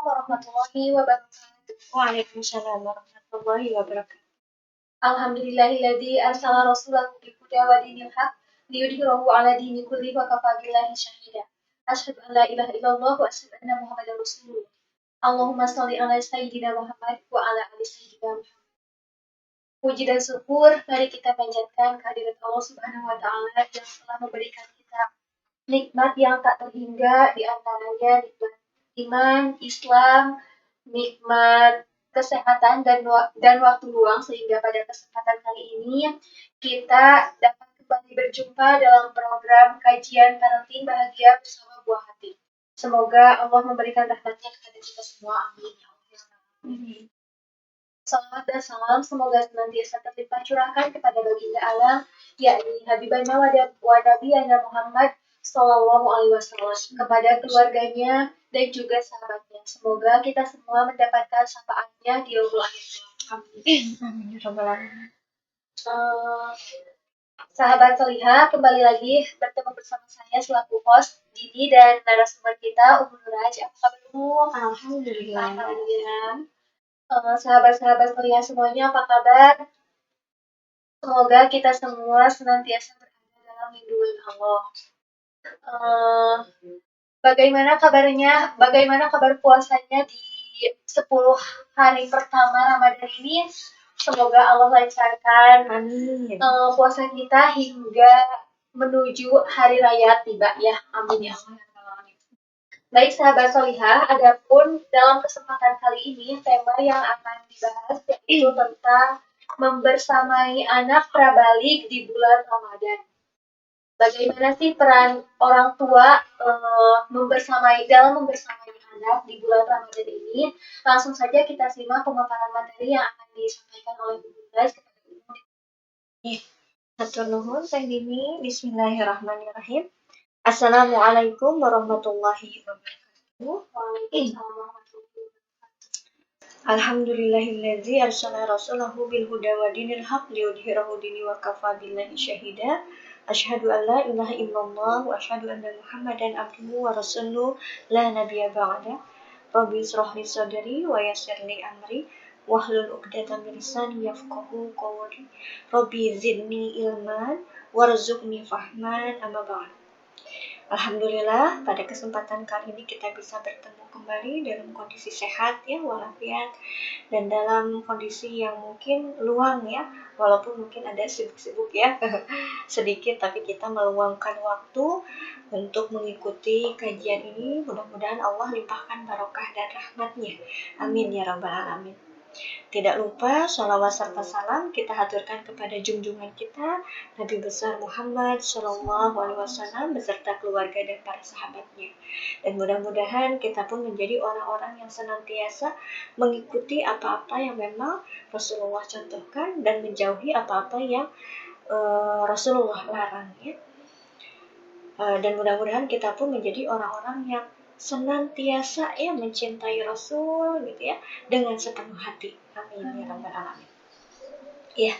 warahmatullahi wabarakatuh. Waalaikumsalam warahmatullahi wabarakatuh. Alhamdulillahilladzi arsala rasulahu bil huda wa dinil haq liyudhhirahu 'ala dini kulli wa kafa billahi shahida. Asyhadu an la ilaha illallah wa asyhadu anna Muhammadar Rasulullah. Allahumma shalli 'ala sayyidina Muhammad wa 'ala ali sayyidina Muhammad. Puji dan syukur mari kita panjatkan kehadirat Allah Subhanahu wa taala yang telah memberikan kita nikmat yang tak terhingga, di antaranya nikmat iman, Islam, nikmat kesehatan dan waktu luang, sehingga pada kesempatan kali ini kita dapat kembali berjumpa dalam program kajian parenting bahagia bersama buah hati. Semoga Allah memberikan rahmatnya kepada kita semua. Amin. Salawat dan salam semoga senantiasa terlimpah curahkan kepada baginda alam, yakni Habibana wa Nabiyana Muhammad Sallallahu Alaihi Wasallam, kepada keluarganya dan juga sahabatnya. Semoga kita semua mendapatkan syafaatnya di yaumul akhir. Amin. Amin ya rabbal alamin. Sahabat Solihah, kembali lagi bertemu bersama saya selaku host Didi dan narasumber kita Umu Nuraj. Apa kabarmu? Alhamdulillah. Sahabat-sahabat Solihah semuanya, apa kabar? Semoga kita semua senantiasa berada dalam lindungan Allah. Bagaimana kabarnya? Bagaimana kabar puasanya di 10 hari pertama Ramadan ini? Semoga Allah lancarkan puasa kita hingga menuju hari raya tiba ya. Amin ya Allah. Baik sahabat Solihah, adapun dalam kesempatan kali ini tema yang akan dibahas yaitu tentang membersamai anak prabalik di bulan Ramadan. Bagaimana sih peran orang tua dalam membersamai anak di bulan Ramadan ini? Langsung saja kita simak pemaparan materi yang akan disampaikan oleh Ibu Guys kepada Ibu. Hatur nuhun Teh Dini. Bismillahirrahmanirrahim. Assalamualaikum warahmatullahi wabarakatuh. Alhamdulillahilladzi arsala rasulahu bil huda wa dinil haq liyudhhirahu dini wa kafa billahi syahida. Asyhadu an la ilaha illallah wa asyhadu anna Muhammadan abduhu wa rasuluhu la nabiyya ba'da. Rabbi ishrah li sadri wa yassir li amri wahlul 'uqdatam min lisani yafqahu qawli. Rabbi zidni ilman warzuqni fahman, amma ba'd. Alhamdulillah, pada kesempatan kali ini kita bisa bertemu kembali dalam kondisi sehat ya, walafiat, dan dalam kondisi yang mungkin luang ya, walaupun mungkin ada sibuk-sibuk ya sedikit, tapi kita meluangkan waktu untuk mengikuti kajian ini. Mudah-mudahan Allah limpahkan barokah dan rahmatnya. Amin ya rabbal alamin. Tidak lupa sholawat serta salam kita haturkan kepada junjungan kita Nabi besar Muhammad Shallallahu Alaihi Wasallam beserta keluarga dan para sahabatnya. Dan mudah-mudahan kita pun menjadi orang-orang yang senantiasa mengikuti apa-apa yang memang Rasulullah contohkan dan menjauhi apa-apa yang Rasulullah larang ya. Dan mudah-mudahan kita pun menjadi orang-orang yang senantiasa ya mencintai Rasul gitu ya dengan sepenuh hati. Amin ya rabbal alamin. Ya,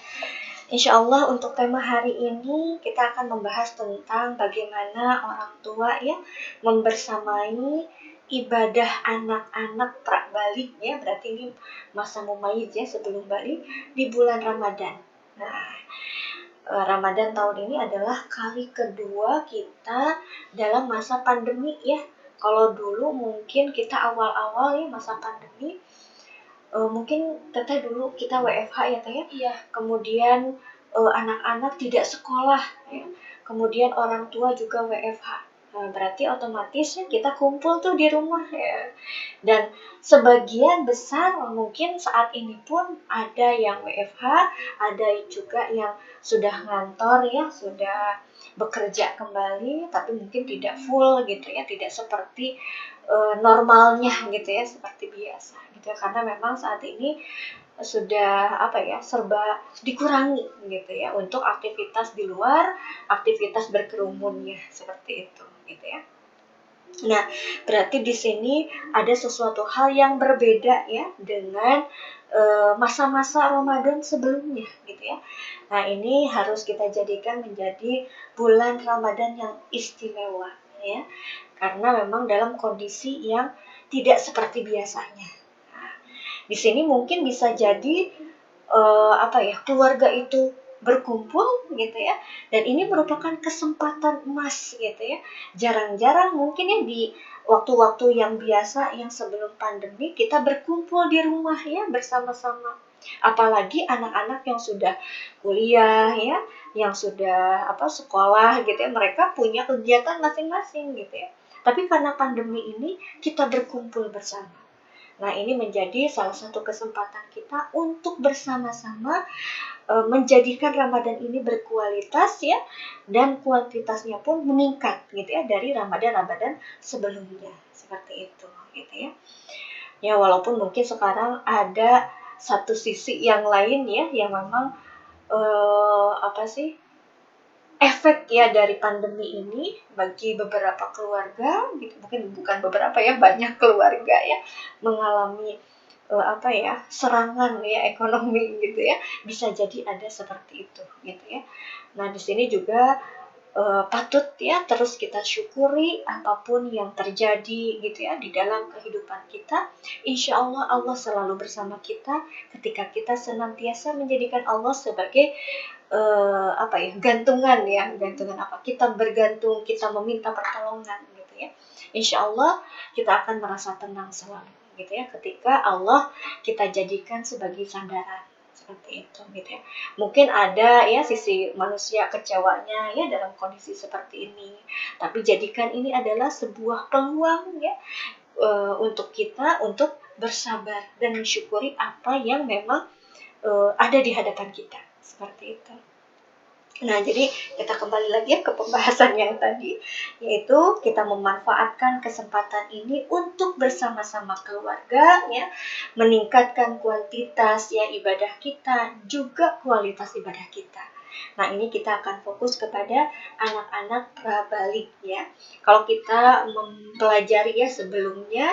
insyaallah untuk tema hari ini kita akan membahas tentang bagaimana orang tua ya membersamai ibadah anak-anak pra-balik ya, berarti ini masa mumayyiz ya sebelum balik di bulan Ramadan. Nah, Ramadan tahun ini adalah kali kedua kita dalam masa pandemi ya. Kalau dulu mungkin kita awal-awal ya masa pandemi, mungkin teteh dulu kita WFH ya teh ya. Iya. Kemudian anak-anak tidak sekolah ya. Kemudian orang tua juga WFH. Nah, berarti otomatis ya kita kumpul tuh di rumah ya. Dan sebagian besar mungkin saat ini pun ada yang WFH, ada juga yang sudah ngantor ya, sudah bekerja kembali, tapi mungkin tidak full gitu ya, tidak seperti normalnya gitu ya, seperti biasa gitu ya, karena memang saat ini sudah serba dikurangi gitu ya untuk aktivitas di luar, aktivitas berkerumun ya, seperti itu gitu ya. Nah, berarti di sini ada sesuatu hal yang berbeda ya dengan masa-masa Ramadan sebelumnya gitu ya. Nah, ini harus kita jadikan menjadi bulan Ramadan yang istimewa ya. Karena memang dalam kondisi yang tidak seperti biasanya. Nah, di sini mungkin bisa jadi keluarga itu berkumpul gitu ya, dan ini merupakan kesempatan emas gitu ya. Jarang-jarang mungkin ya di waktu-waktu yang biasa yang sebelum pandemi kita berkumpul di rumah ya bersama-sama. Apalagi anak-anak yang sudah kuliah ya, yang sudah sekolah gitu ya, mereka punya kegiatan masing-masing gitu ya. Tapi karena pandemi ini kita berkumpul bersama. Nah, ini menjadi salah satu kesempatan kita untuk bersama-sama menjadikan Ramadan ini berkualitas ya, dan kuantitasnya pun meningkat gitu ya dari Ramadan sebelumnya. Seperti itu gitu ya. Ya, walaupun mungkin sekarang ada satu sisi yang lain ya yang memang efek ya dari pandemi ini bagi beberapa keluarga gitu, mungkin bukan beberapa ya, banyak keluarga ya mengalami serangan ya ekonomi gitu ya, bisa jadi ada seperti itu gitu ya. Nah, di sini juga patut ya terus kita syukuri apapun yang terjadi gitu ya di dalam kehidupan kita. Insya Allah Allah selalu bersama kita ketika kita senantiasa menjadikan Allah sebagai gantungan kita bergantung, kita meminta pertolongan gitu ya. Insya Allah kita akan merasa tenang selalu gitu ya ketika Allah kita jadikan sebagai sandaran seperti itu gitu ya. Mungkin ada ya sisi manusia kecewanya ya dalam kondisi seperti ini, tapi jadikan ini adalah sebuah peluang ya untuk kita untuk bersabar dan mensyukuri apa yang memang ada di hadapan kita seperti itu. Nah, jadi kita kembali lagi ke pembahasan yang tadi, yaitu kita memanfaatkan kesempatan ini untuk bersama-sama keluarga ya, meningkatkan kuantitas ya ibadah kita, juga kualitas ibadah kita. Nah, ini kita akan fokus kepada anak-anak prabalik ya. Kalau kita mempelajari ya sebelumnya,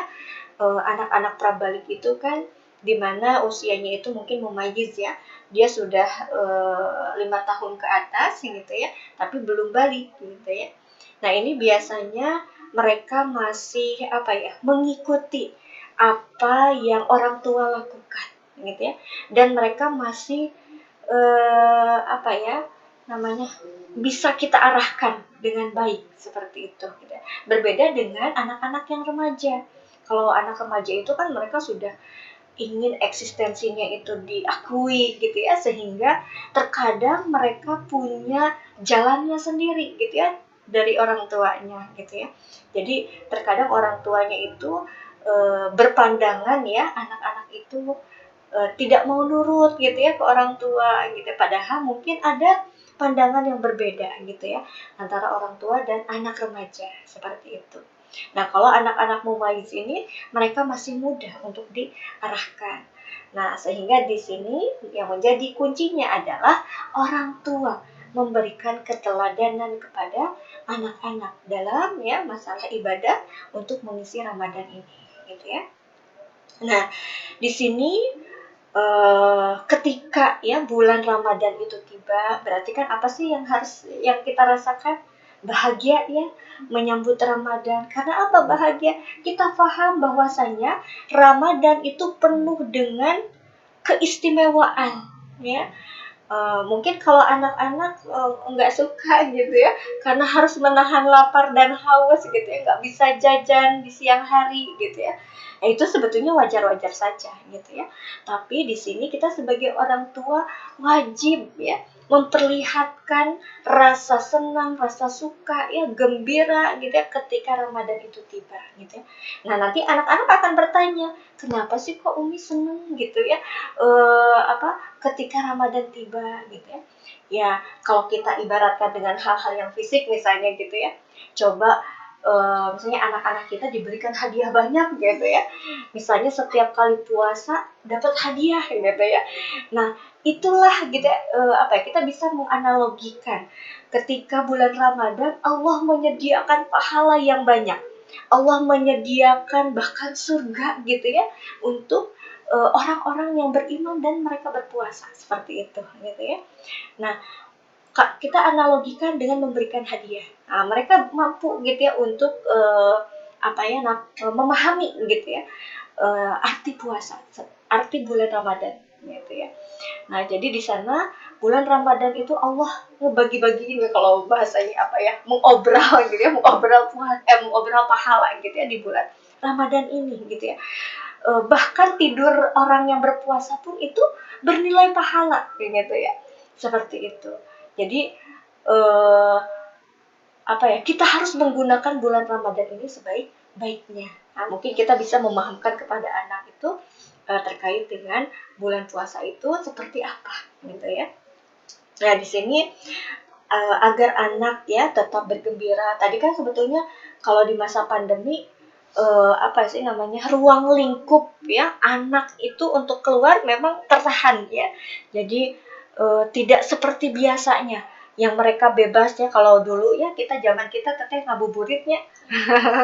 anak-anak prabalik itu kan dimana usianya itu mungkin mumayyiz ya, dia sudah 5 tahun ke atas gitu ya, tapi belum balik gitu ya. Nah, ini biasanya mereka masih mengikuti apa yang orang tua lakukan gitu ya, dan mereka masih bisa kita arahkan dengan baik seperti itu gitu ya. Berbeda dengan anak-anak yang remaja. Kalau anak remaja itu kan mereka sudah ingin eksistensinya itu diakui gitu ya, sehingga terkadang mereka punya jalannya sendiri gitu ya dari orang tuanya gitu ya. Jadi terkadang orang tuanya itu berpandangan ya anak-anak itu tidak mau nurut gitu ya ke orang tua gitu, padahal mungkin ada pandangan yang berbeda gitu ya antara orang tua dan anak remaja seperti itu. Nah, kalau anak-anak mumayyiz ini mereka masih mudah untuk diarahkan. Nah, sehingga di sini yang menjadi kuncinya adalah orang tua memberikan keteladanan kepada anak-anak dalam ya masalah ibadah untuk mengisi Ramadan ini gitu ya. Nah, di sini ketika ya bulan Ramadan itu tiba, berarti kan apa sih yang kita rasakan? Bahagia ya menyambut Ramadan. Karena apa bahagia? Kita paham bahwasanya Ramadan itu penuh dengan keistimewaan ya. Mungkin kalau anak-anak nggak suka gitu ya, karena harus menahan lapar dan haus gitu ya, nggak bisa jajan di siang hari gitu ya. Nah, itu sebetulnya wajar-wajar saja gitu ya. Tapi di sini kita sebagai orang tua wajib ya memperlihatkan rasa senang, rasa suka ya, gembira gitu ya ketika Ramadan itu tiba gitu ya. Nah, nanti anak-anak akan bertanya, kenapa sih kok Umi seneng gitu ya ketika Ramadan tiba gitu ya. Ya, kalau kita ibaratkan dengan hal-hal yang fisik misalnya gitu ya, coba misalnya anak-anak kita diberikan hadiah banyak gitu ya, misalnya setiap kali puasa dapat hadiah gitu ya. Nah, itulah gitu kita bisa menganalogikan ketika bulan Ramadan Allah menyediakan pahala yang banyak, Allah menyediakan bahkan surga gitu ya untuk orang-orang yang beriman dan mereka berpuasa seperti itu gitu ya. Nah, kita analogikan dengan memberikan hadiah. Nah, mereka mampu gitu ya untuk memahami gitu ya arti puasa, arti bulan Ramadan gitu ya. Nah, jadi di sana bulan Ramadan itu Allah ngebagi-bagiin ya, kalau bahasanya mengobral gitu ya, mengobral pahala gitu ya di bulan Ramadan ini gitu ya. Bahkan tidur orang yang berpuasa pun itu bernilai pahala gitu ya. Seperti itu. Jadi kita harus menggunakan bulan Ramadan ini sebaik-baiknya. Nah, mungkin kita bisa memahamkan kepada anak itu terkait dengan bulan puasa itu seperti apa gitu ya. Nah, di sini agar anak ya tetap bergembira. Tadi kan sebetulnya kalau di masa pandemi ruang lingkup ya anak itu untuk keluar memang tertahan ya. Jadi tidak seperti biasanya yang mereka bebas ya. Kalau dulu ya zaman kita teteh ngabuburitnya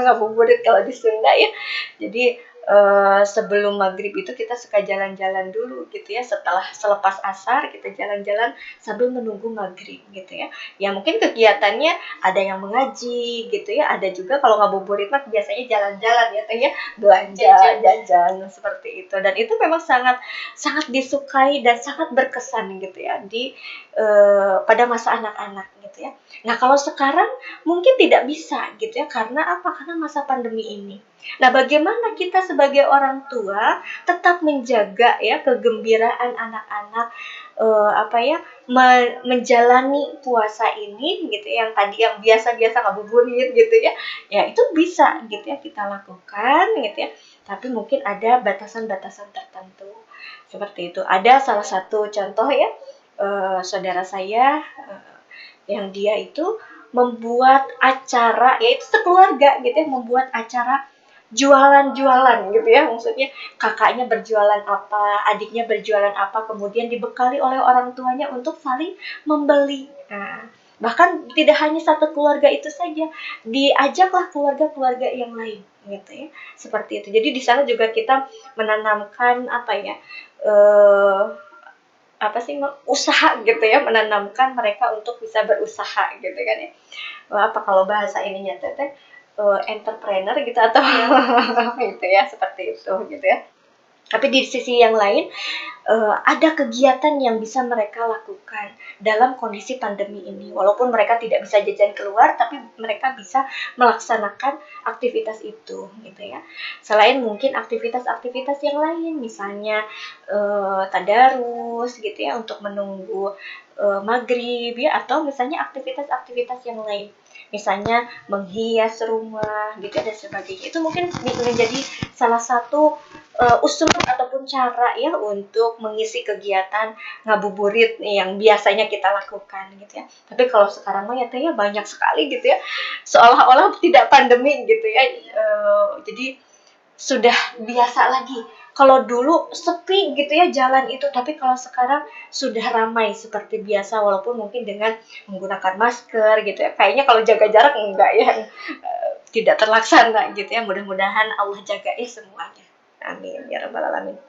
ngabuburit kalau di Sunda ya. Jadi sebelum maghrib itu kita suka jalan-jalan dulu gitu ya. Selepas asar kita jalan-jalan sambil menunggu maghrib gitu ya. Ya mungkin kegiatannya ada yang mengaji gitu ya. Ada juga kalau ngabuburit mah biasanya jalan-jalan ya teh ya, belanja, jajan seperti itu. Dan itu memang sangat sangat disukai dan sangat berkesan gitu ya pada masa anak-anak gitu ya. Nah, kalau sekarang mungkin tidak bisa gitu ya, karena apa? Karena masa pandemi ini. Nah, bagaimana kita sebagai orang tua tetap menjaga ya kegembiraan anak-anak menjalani puasa ini gitu ya, yang tadi yang biasa-biasa ngabuburit gitu ya. Ya, itu bisa gitu ya kita lakukan gitu ya. Tapi mungkin ada batasan-batasan tertentu. Seperti itu. Ada salah satu contoh ya, saudara saya yang dia itu membuat acara, yaitu sekeluarga gitu ya, membuat acara jualan-jualan gitu ya. Maksudnya kakaknya berjualan apa, adiknya berjualan apa, kemudian dibekali oleh orang tuanya untuk saling membeli. Nah, bahkan tidak hanya satu keluarga itu saja, diajaklah keluarga-keluarga yang lain gitu ya. Seperti itu. Jadi di sana juga kita menanamkan usaha gitu ya, menanamkan mereka untuk bisa berusaha gitu kan ya. Kalau bahasa ininya teteh entrepreneur gitu atau gitu ya, seperti itu gitu ya. Tapi di sisi yang lain ada kegiatan yang bisa mereka lakukan dalam kondisi pandemi ini. Walaupun mereka tidak bisa jajan keluar, tapi mereka bisa melaksanakan aktivitas itu gitu ya. Selain mungkin aktivitas-aktivitas yang lain, misalnya tadarus gitu ya untuk menunggu maghrib ya, atau misalnya aktivitas-aktivitas yang lain. Misalnya menghias rumah gitu dan sebagainya. Itu mungkin menjadi salah satu usul ataupun cara ya untuk mengisi kegiatan ngabuburit yang biasanya kita lakukan gitu ya. Tapi kalau sekarang mah ya banyak sekali gitu ya, seolah-olah tidak pandemi gitu ya. Jadi sudah biasa lagi. Kalau dulu sepi gitu ya jalan itu, tapi kalau sekarang sudah ramai seperti biasa, walaupun mungkin dengan menggunakan masker gitu ya. Kayaknya kalau jaga jarak enggak ya, tidak terlaksana gitu ya. Mudah-mudahan Allah jaga semuanya. Amin ya rabbal alamin.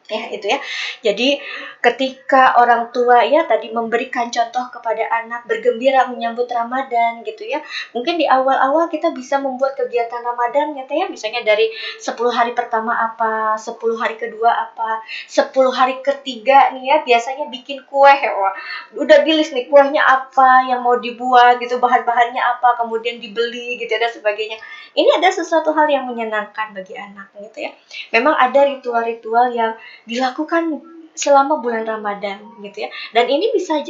Ya itu ya. Jadi ketika orang tua ya tadi memberikan contoh kepada anak bergembira menyambut Ramadan gitu ya. Mungkin di awal-awal kita bisa membuat kegiatan Ramadan gitu ya. Misalnya dari 10 hari pertama apa, 10 hari kedua apa, 10 hari ketiga nih ya biasanya bikin kue. Wah, udah di-list nih kuenya apa yang mau dibuat gitu, bahan-bahannya apa, kemudian dibeli gitu dan sebagainya. Ini ada sesuatu hal yang menyenangkan bagi anak gitu ya. Memang ada ritual-ritual yang dilakukan selama bulan Ramadan gitu ya. Dan ini bisa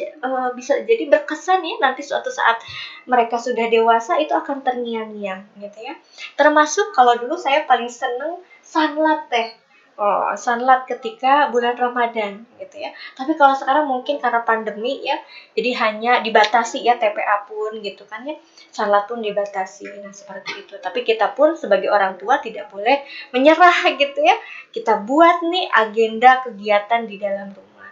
jadi berkesan ya, nanti suatu saat mereka sudah dewasa itu akan terngiang-ngiang gitu ya. Termasuk kalau dulu saya paling seneng sanlat teh. Sanlat ketika bulan Ramadan gitu ya. Tapi kalau sekarang mungkin karena pandemi ya, jadi hanya dibatasi ya TPA pun gitu kan ya. Sanlat pun dibatasi. Nah, seperti itu. Tapi kita pun sebagai orang tua tidak boleh menyerah gitu ya. Kita buat nih agenda kegiatan di dalam rumah.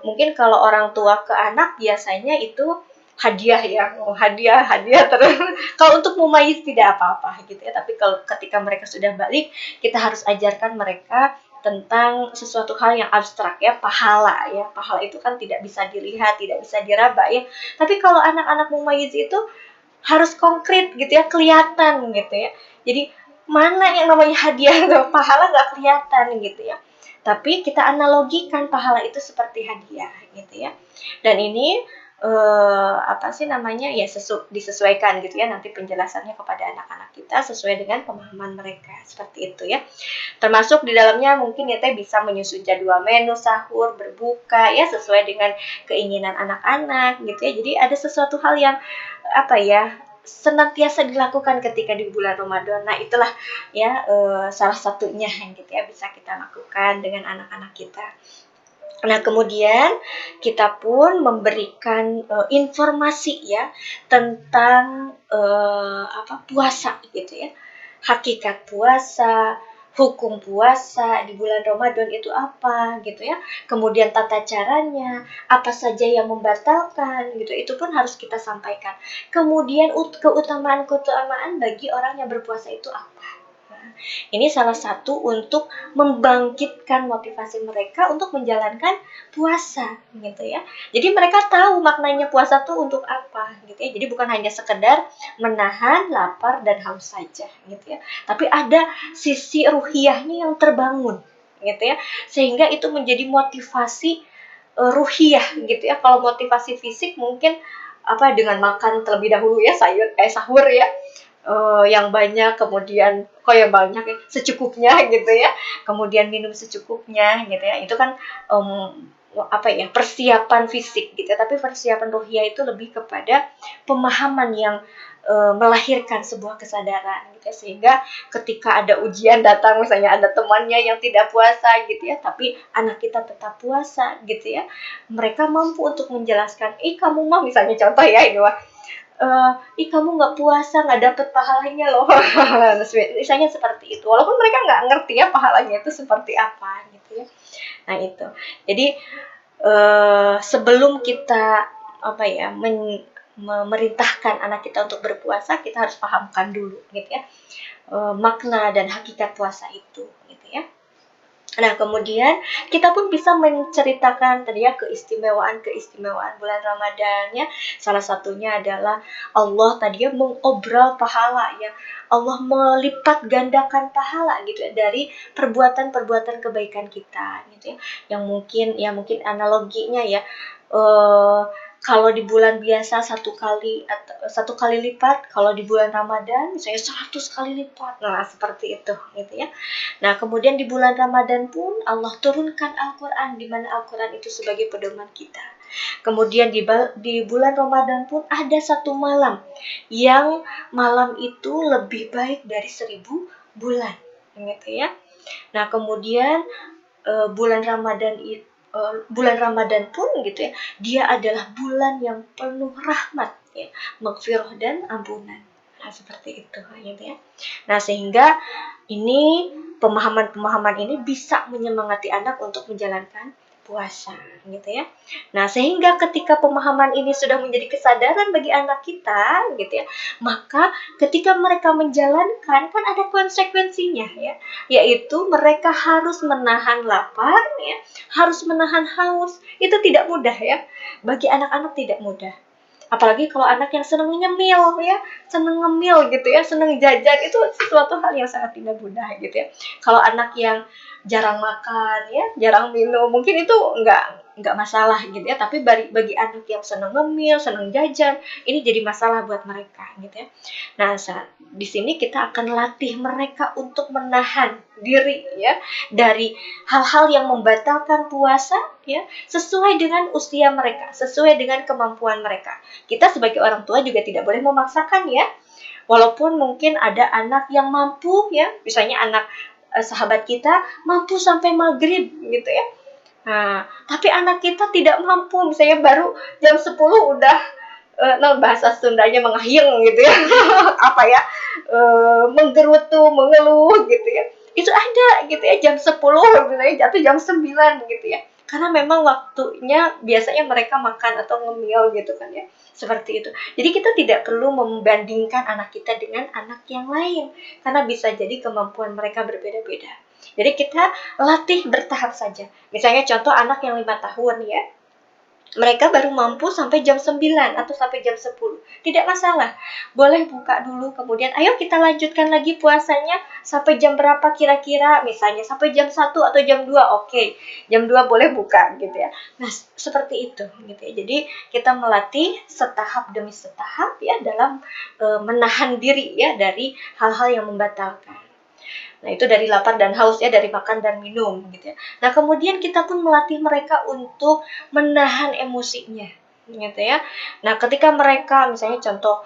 Mungkin kalau orang tua ke anak biasanya itu hadiah ya, hadiah terus. Kalau untuk mumayyiz tidak apa-apa gitu ya, tapi kalau ketika mereka sudah balik, kita harus ajarkan mereka tentang sesuatu hal yang abstrak ya, pahala ya. Pahala itu kan tidak bisa dilihat, tidak bisa diraba ya. Tapi kalau anak-anak mumayyiz itu harus konkret gitu ya, kelihatan gitu ya. Jadi mana yang namanya hadiah atau pahala nggak kelihatan gitu ya. Tapi kita analogikan pahala itu seperti hadiah gitu ya. Dan ini apa sih namanya ya disesuaikan gitu ya nanti penjelasannya kepada anak-anak kita sesuai dengan pemahaman mereka seperti itu ya. Termasuk di dalamnya mungkin ya teh bisa menyusun jadwal menu sahur, berbuka ya sesuai dengan keinginan anak-anak gitu ya. Jadi ada sesuatu hal yang apa ya senantiasa dilakukan ketika di bulan Ramadan. Nah, itulah ya salah satunya yang gitu ya bisa kita lakukan dengan anak-anak kita. Nah, kemudian kita pun memberikan informasi ya tentang puasa gitu ya. Hakikat puasa, hukum puasa di bulan Ramadan itu apa gitu ya. Kemudian tata caranya, apa saja yang membatalkan gitu. Itu pun harus kita sampaikan. Kemudian keutamaan-keutamaan bagi orang yang berpuasa itu apa. Ini salah satu untuk membangkitkan motivasi mereka untuk menjalankan puasa gitu ya. Jadi mereka tahu maknanya puasa tuh untuk apa gitu ya. Jadi bukan hanya sekedar menahan lapar dan haus saja gitu ya. Tapi ada sisi ruhiyahnya yang terbangun gitu ya. Sehingga itu menjadi motivasi ruhiyah gitu ya. Kalau motivasi fisik mungkin dengan makan terlebih dahulu ya sahur ya yang banyak, kemudian kok yang banyak ya secukupnya gitu ya, kemudian minum secukupnya gitu ya, itu kan persiapan fisik gitu ya. Tapi persiapan ruhiyah itu lebih kepada pemahaman yang melahirkan sebuah kesadaran gitu ya, sehingga ketika ada ujian datang, misalnya ada temannya yang tidak puasa gitu ya, tapi anak kita tetap puasa gitu ya, mereka mampu untuk menjelaskan, kamu mah misalnya contoh ya ini wah, kamu nggak puasa nggak dapet pahalanya loh. Misalnya seperti itu, walaupun mereka nggak ngerti ya pahalanya itu seperti apa gitu ya. Nah itu jadi sebelum kita memerintahkan anak kita untuk berpuasa, kita harus pahamkan dulu gitu ya makna dan hakikat puasa itu gitu ya. Nah, kemudian kita pun bisa menceritakan tadi ya keistimewaan bulan Ramadan ya. Salah satunya adalah Allah tadi ya mengobral pahala ya. Allah melipat gandakan pahala gitu ya dari perbuatan-perbuatan kebaikan kita gitu ya. Yang mungkin analoginya ya kalau di bulan biasa satu kali lipat, kalau di bulan Ramadan misalnya 100 kali lipat. Nah, seperti itu gitu ya. Nah, kemudian di bulan Ramadan pun Allah turunkan Al-Quran, di mana Al-Quran itu sebagai pedoman kita. Kemudian di bulan Ramadan pun ada satu malam, yang malam itu lebih baik dari 1000 bulan, gitu ya. Nah, kemudian bulan Ramadan pun gitu ya, dia adalah bulan yang penuh rahmat ya, maghfirah dan ampunan. Nah, seperti itu gitu ya. Nah, sehingga ini pemahaman-pemahaman ini bisa menyemangati anak untuk menjalankan puasa gitu ya. Nah, sehingga ketika pemahaman ini sudah menjadi kesadaran bagi anak kita gitu ya, maka ketika mereka menjalankan kan ada konsekuensinya ya, yaitu mereka harus menahan lapar ya, harus menahan haus. Itu tidak mudah ya. Bagi anak-anak tidak mudah. Apalagi kalau anak yang senang nyemil ya, senang ngemil gitu ya, senang jajan, itu sesuatu hal yang sangat tidak mudah gitu ya. Kalau anak yang jarang makan ya, jarang minum, mungkin itu nggak masalah gitu ya. Tapi bagi anak yang senang ngemil, senang jajan, ini jadi masalah buat mereka gitu ya. Nah, di sini kita akan latih mereka untuk menahan diri ya dari hal-hal yang membatalkan puasa ya, sesuai dengan usia mereka, sesuai dengan kemampuan mereka. Kita sebagai orang tua juga tidak boleh memaksakan ya. Walaupun mungkin ada anak yang mampu ya, misalnya anak sahabat kita mampu sampai maghrib gitu ya. Nah, tapi anak kita tidak mampu, misalnya baru jam 10 udah bahasa Sundanya mengahyeng gitu ya. Menggerutu, mengeluh gitu ya. Itu ada gitu ya, jam 10 misalnya jatuh jam 9 gitu ya. Karena memang waktunya biasanya mereka makan atau ngemil gitu kan ya. Seperti itu. Jadi kita tidak perlu membandingkan anak kita dengan anak yang lain. Karena bisa jadi kemampuan mereka berbeda-beda. Jadi kita latih bertahap saja. Misalnya contoh anak yang 5 tahun ya. mereka baru mampu sampai jam 9 atau sampai jam 10. Tidak masalah. Boleh buka dulu, kemudian ayo kita lanjutkan lagi puasanya sampai jam berapa kira-kira, misalnya sampai jam 1 atau jam 2. Oke, jam 2 boleh buka gitu ya. Nah, seperti itu gitu ya. Jadi kita melatih setahap demi setahap ya dalam menahan diri ya dari hal-hal yang membatalkan. Nah, itu dari lapar dan haus ya, dari makan dan minum gitu ya. Nah, kemudian kita pun melatih mereka untuk menahan emosinya gitu ya. Nah, ketika mereka misalnya contoh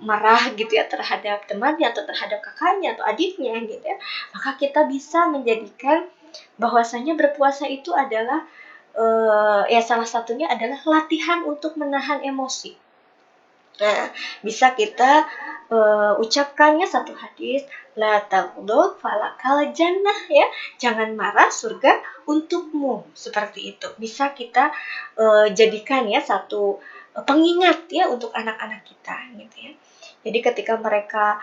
marah gitu ya terhadap temannya atau terhadap kakaknya atau adiknya gitu ya, maka kita bisa menjadikan bahwasanya berpuasa itu adalah ya salah satunya adalah latihan untuk menahan emosi. Nah, bisa kita ucapkannya satu hadis, la taghdab falakal jannah ya. Jangan marah, surga untukmu. Seperti itu. Bisa kita jadikan ya satu pengingat ya untuk anak-anak kita gitu ya. Jadi ketika mereka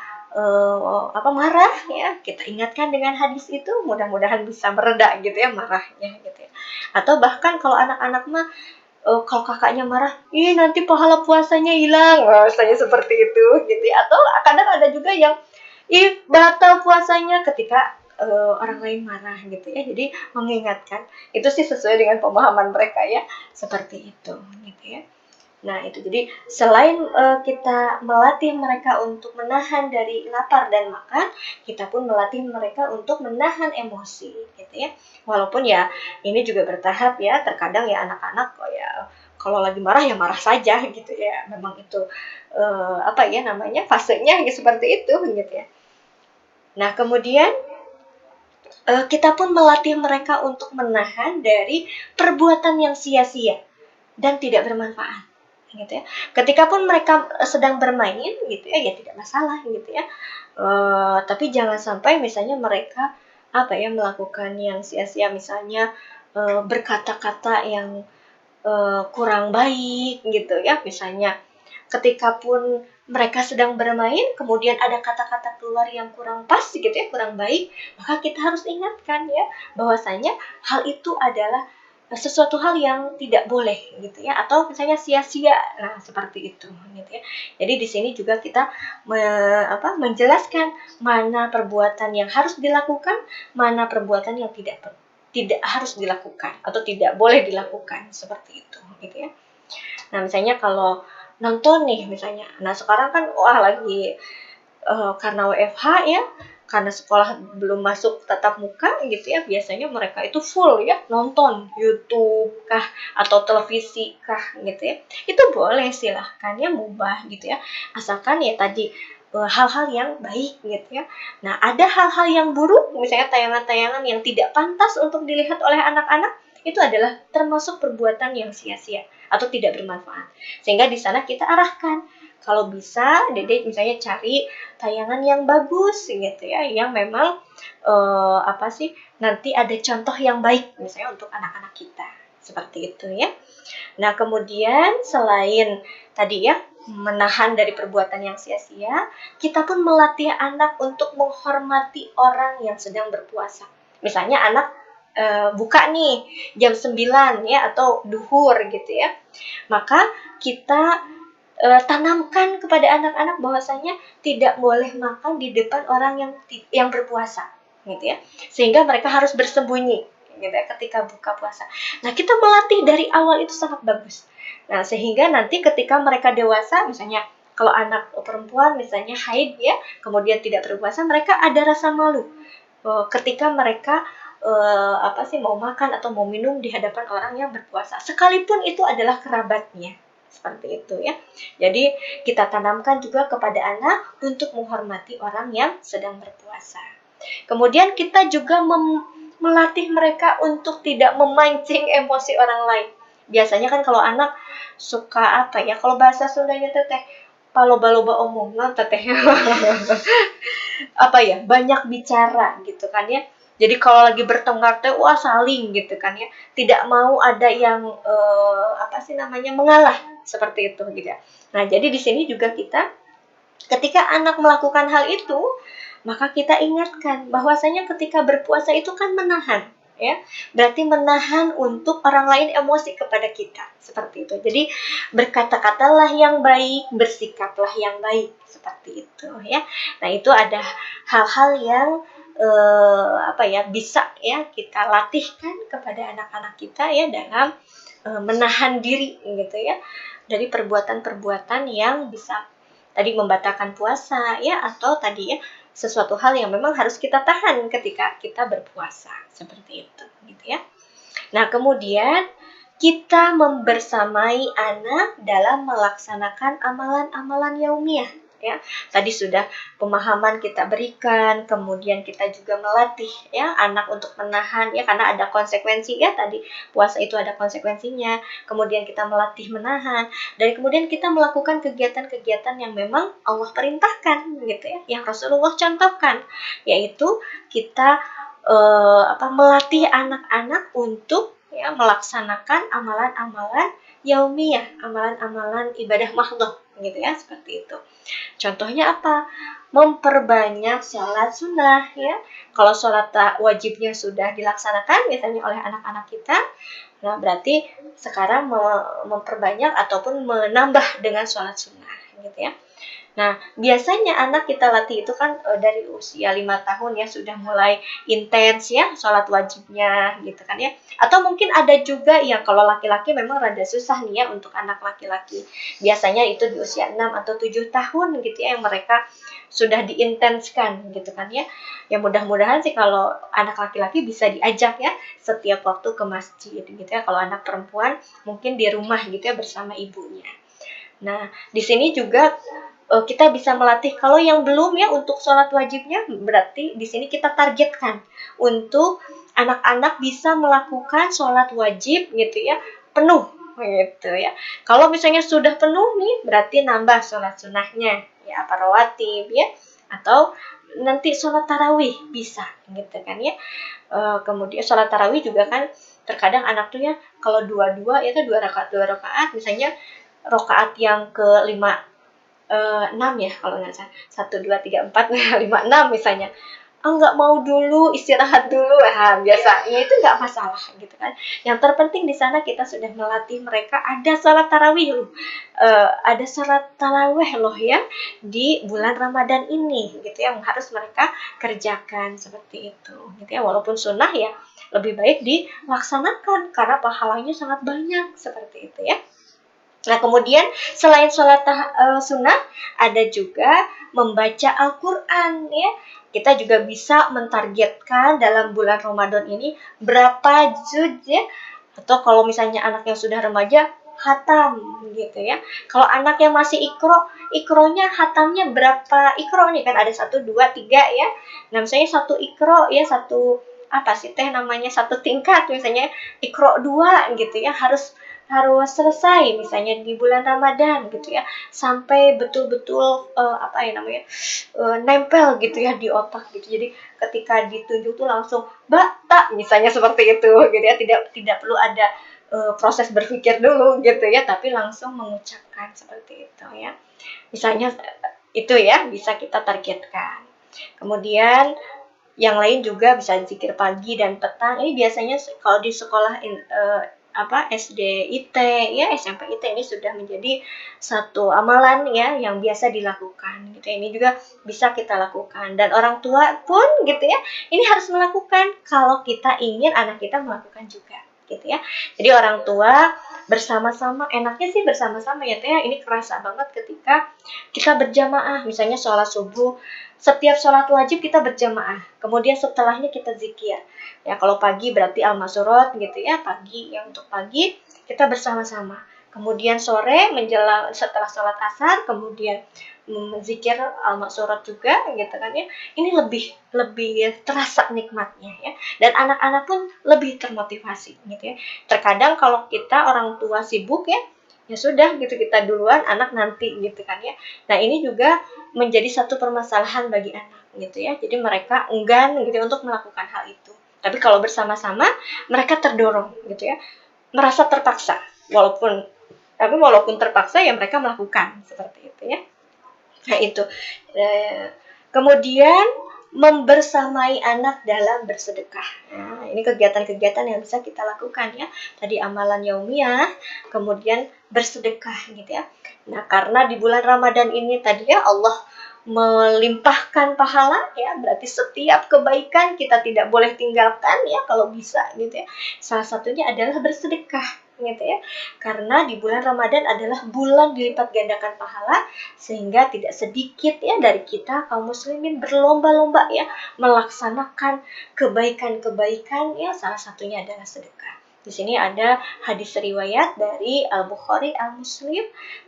marah ya, kita ingatkan dengan hadis itu, mudah-mudahan bisa mereda gitu ya marahnya gitu ya. Atau bahkan kalau anak-anak mah kalau kakaknya marah, ih nanti pahala puasanya hilang, rasanya seperti itu gitu ya. Atau kadang ada juga yang ih batal puasanya ketika orang lain marah gitu ya. Jadi mengingatkan, itu sih sesuai dengan pemahaman mereka ya, seperti itu gitu ya. Nah, itu jadi selain kita melatih mereka untuk menahan dari lapar dan makan, kita pun melatih mereka untuk menahan emosi gitu ya. Walaupun ya ini juga bertahap ya, terkadang ya anak-anak ya kalau lagi marah ya marah saja gitu ya. Memang itu fasenya ya seperti itu gitu ya. Nah, kemudian kita pun melatih mereka untuk menahan dari perbuatan yang sia-sia dan tidak bermanfaat gitu ya. Ketika pun mereka sedang bermain gitu ya, ya tidak masalah gitu ya. Tapi jangan sampai misalnya mereka melakukan yang sia-sia, misalnya berkata-kata yang kurang baik gitu ya. Misalnya ketika pun mereka sedang bermain, kemudian ada kata-kata keluar yang kurang pas gitu ya, kurang baik, maka kita harus ingatkan ya bahwasanya hal itu adalah sesuatu hal yang tidak boleh gitu ya, atau misalnya sia-sia, nah seperti itu gitu ya. Jadi di sini juga kita menjelaskan mana perbuatan yang harus dilakukan, mana perbuatan yang tidak harus dilakukan atau tidak boleh dilakukan, seperti itu gitu ya. Nah, misalnya kalau nonton nih misalnya, nah sekarang kan lagi karena WFH ya, karena sekolah belum masuk tatap muka gitu ya, biasanya mereka itu full ya nonton YouTube kah atau televisi kah gitu ya. Itu boleh, silahkan ya, mubah gitu ya, asalkan ya tadi hal-hal yang baik gitu ya. Nah, ada hal-hal yang buruk, misalnya tayangan-tayangan yang tidak pantas untuk dilihat oleh anak-anak, itu adalah termasuk perbuatan yang sia-sia atau tidak bermanfaat. Sehingga di sana kita arahkan, kalau bisa Dede misalnya cari tayangan yang bagus gitu ya, yang memang nanti ada contoh yang baik misalnya untuk anak-anak kita, seperti itu ya. Nah, kemudian selain tadi ya menahan dari perbuatan yang sia-sia, kita pun melatih anak untuk menghormati orang yang sedang berpuasa. Misalnya anak buka nih jam 9 ya atau duhur gitu ya. Maka kita tanamkan kepada anak-anak bahwasanya tidak boleh makan di depan orang yang berpuasa gitu ya, sehingga mereka harus bersembunyi gitu ya ketika buka puasa. Nah, kita melatih dari awal itu sangat bagus. Nah, sehingga nanti ketika mereka dewasa, misalnya kalau anak perempuan misalnya haid ya, kemudian tidak berpuasa, mereka ada rasa malu ketika mereka mau makan atau mau minum di hadapan orang yang berpuasa, sekalipun itu adalah kerabatnya. Seperti itu ya. Jadi kita tanamkan juga kepada anak untuk menghormati orang yang sedang berpuasa. Kemudian kita juga melatih mereka untuk tidak memancing emosi orang lain. Biasanya kan kalau anak suka kalau bahasa Sundanya teteh paloba-loba omongan teteh banyak bicara gitu kan ya. Jadi kalau lagi bertengkar saling gitu kan ya. Tidak mau ada yang mengalah seperti itu gitu ya. Nah, jadi di sini juga kita ketika anak melakukan hal itu, maka kita ingatkan bahwasanya ketika berpuasa itu kan menahan ya. Berarti menahan untuk orang lain emosi kepada kita, seperti itu. Jadi berkata-katalah yang baik, bersikaplah yang baik, seperti itu ya. Nah, itu ada hal-hal yang bisa ya kita latihkan kepada anak-anak kita ya dalam menahan diri gitu ya dari perbuatan-perbuatan yang bisa tadi membatalkan puasa ya, atau tadi ya sesuatu hal yang memang harus kita tahan ketika kita berpuasa, seperti itu gitu ya. Nah, kemudian kita membersamai anak dalam melaksanakan amalan-amalan yaumiyah ya. Tadi sudah pemahaman kita berikan, kemudian kita juga melatih ya anak untuk menahan ya, karena ada konsekuensi ya, tadi puasa itu ada konsekuensinya. Kemudian kita melatih menahan, dan kemudian kita melakukan kegiatan-kegiatan yang memang Allah perintahkan gitu ya, yang Rasulullah contohkan, yaitu kita melatih anak-anak untuk ya melaksanakan amalan-amalan yaumiyah, amalan-amalan ibadah mahdhah gitu ya, seperti itu. Contohnya apa? Memperbanyak sholat sunnah ya. Kalau sholat wajibnya sudah dilaksanakan misalnya oleh anak-anak kita, nah berarti sekarang memperbanyak ataupun menambah dengan sholat sunnah gitu ya. Nah, biasanya anak kita latih itu kan dari usia 5 tahun ya sudah mulai intens ya sholat wajibnya gitu kan ya. Atau mungkin ada juga yang kalau laki-laki memang rada susah nih ya untuk anak laki-laki. Biasanya itu di usia 6 atau 7 tahun gitu ya yang mereka sudah diintenskan gitu kan ya. Ya mudah-mudahan sih kalau anak laki-laki bisa diajak ya setiap waktu ke masjid gitu ya. Kalau anak perempuan mungkin di rumah gitu ya bersama ibunya. Nah, di sini juga kita bisa melatih kalau yang belum ya untuk sholat wajibnya, berarti di sini kita targetkan untuk anak-anak bisa melakukan sholat wajib gitu ya penuh gitu ya. Kalau misalnya sudah penuh nih, berarti nambah sholat sunnahnya ya, apa rawatib ya, atau nanti sholat tarawih bisa gitu kan ya. Kemudian sholat tarawih juga kan terkadang anak tuh ya kalau dua-dua itu 2 rakaat misalnya rakaat yang ke-5 6 ya kalau nggak salah, 1, 2, 3, 4, 5, 6 misalnya, nggak mau dulu, istirahat dulu, biasanya itu nggak masalah gitu kan. Yang terpenting di sana kita sudah melatih mereka ada sholat tarawih loh, ada sholat tarawih loh ya di bulan Ramadan ini gitu ya, yang harus mereka kerjakan seperti itu gitu ya, walaupun sunnah ya lebih baik dilaksanakan karena pahalanya sangat banyak seperti itu ya. Nah, kemudian selain sholat sunnah, ada juga membaca Al-Quran ya. Kita juga bisa mentargetkan dalam bulan Ramadan ini berapa juz ya. Atau kalau misalnya anak yang sudah remaja, hatam gitu ya. Kalau anak yang masih ikronya hatamnya berapa ikro nih, kan ada 1, 2, 3 ya. Nah, misalnya 1 ikro ya, satu satu tingkat misalnya ikro 2 gitu ya, harus selesai misalnya di bulan Ramadan gitu ya, sampai betul-betul nempel gitu ya di otak gitu. Jadi ketika ditunjuk tuh langsung tak misalnya seperti itu gitu ya, tidak perlu ada proses berpikir dulu gitu ya, tapi langsung mengucapkan seperti itu ya. Misalnya itu ya bisa kita targetkan. Kemudian yang lain juga bisa zikir pagi dan petang. Ini biasanya kalau di sekolah SD IT ya, SMP IT ini sudah menjadi satu amalan ya yang biasa dilakukan gitu. Ini juga bisa kita lakukan, dan orang tua pun gitu ya ini harus melakukan kalau kita ingin anak kita melakukan juga gitu ya. Jadi orang tua bersama-sama, enaknya sih bersama-sama ya Teh. Ini kerasa banget ketika kita berjamaah, misalnya sholat subuh, setiap sholat wajib kita berjamaah, kemudian setelahnya kita zikir. Ya, kalau pagi berarti al-masyurat gitu ya, pagi yang untuk pagi kita bersama-sama. Kemudian sore menjelang setelah sholat asar, kemudian zikir al-masyurat juga gitu kan ya. Ini lebih terasa nikmatnya ya. Dan anak-anak pun lebih termotivasi gitu ya. Terkadang kalau kita orang tua sibuk ya sudah gitu, kita duluan, anak nanti gitu kan ya. Nah, ini juga menjadi satu permasalahan bagi anak gitu ya. Jadi mereka enggan gitu untuk melakukan hal itu. Tapi kalau bersama-sama mereka terdorong gitu ya, merasa terpaksa. Walaupun terpaksa ya mereka melakukan seperti itu ya. Nah, itu. Kemudian membersamai anak dalam bersedekah. Nah, ini kegiatan-kegiatan yang bisa kita lakukan ya. Tadi amalan yaumiyah, kemudian bersedekah gitu ya. Nah, karena di bulan Ramadan ini tadi ya Allah melimpahkan pahala ya, berarti setiap kebaikan kita tidak boleh tinggalkan ya kalau bisa gitu ya. Salah satunya adalah bersedekah gitu ya. Karena di bulan Ramadan adalah bulan dilipat gandakan pahala, sehingga tidak sedikit ya dari kita kaum muslimin berlomba-lomba ya melaksanakan kebaikan-kebaikan ya, salah satunya adalah sedekah. Di sini ada hadis riwayat dari Al-Bukhari, Al-Muslim,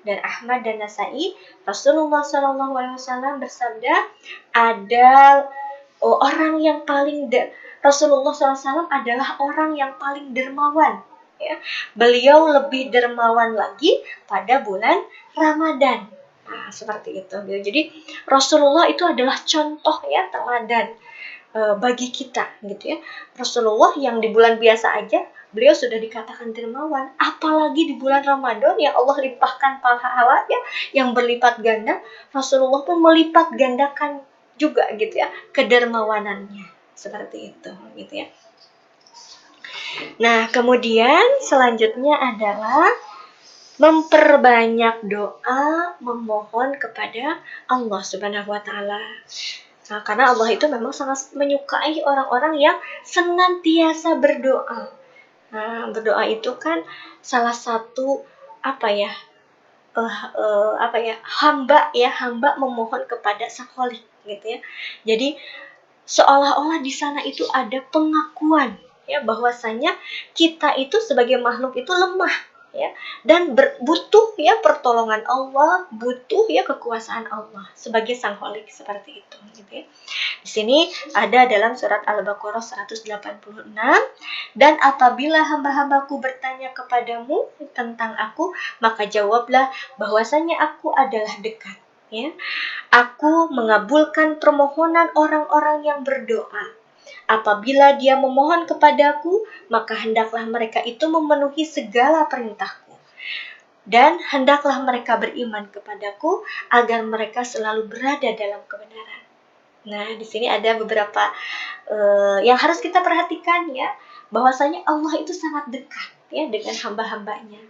dan Ahmad dan Nasai. Rasulullah SAW bersabda, ada orang yang paling Rasulullah SAW adalah orang yang paling dermawan. Ya, beliau lebih dermawan lagi pada bulan Ramadan. Nah, seperti itu. Jadi Rasulullah itu adalah contoh ya, teladan bagi kita gitu ya. Rasulullah yang di bulan biasa aja beliau sudah dikatakan dermawan, apalagi di bulan Ramadan yang Allah limpahkan pahala ya, yang berlipat ganda. Rasulullah pun melipat gandakan juga gitu ya kedermawanannya, seperti itu gitu ya. Nah, kemudian selanjutnya adalah memperbanyak doa memohon kepada Allah Subhanahu wa taala. Nah, karena Allah itu memang sangat menyukai orang-orang yang senantiasa berdoa. Nah, berdoa itu kan salah satu hamba memohon kepada Sang Khalik gitu ya. Jadi seolah-olah di sana itu ada pengakuan ya bahwasanya kita itu sebagai makhluk itu lemah ya, dan butuh ya pertolongan Allah, butuh ya kekuasaan Allah sebagai Sang Khalik, seperti itu gitu ya. Di sini ada dalam surat Al-Baqarah 186, dan apabila hamba-hambaku bertanya kepadamu tentang aku, maka jawablah bahwasanya aku adalah dekat ya. Aku mengabulkan permohonan orang-orang yang berdoa. Apabila dia memohon kepadaku, maka hendaklah mereka itu memenuhi segala perintahku. Dan hendaklah mereka beriman kepadaku agar mereka selalu berada dalam kebenaran. Nah, di sini ada beberapa yang harus kita perhatikan ya, bahwasanya Allah itu sangat dekat ya dengan hamba-hambanya.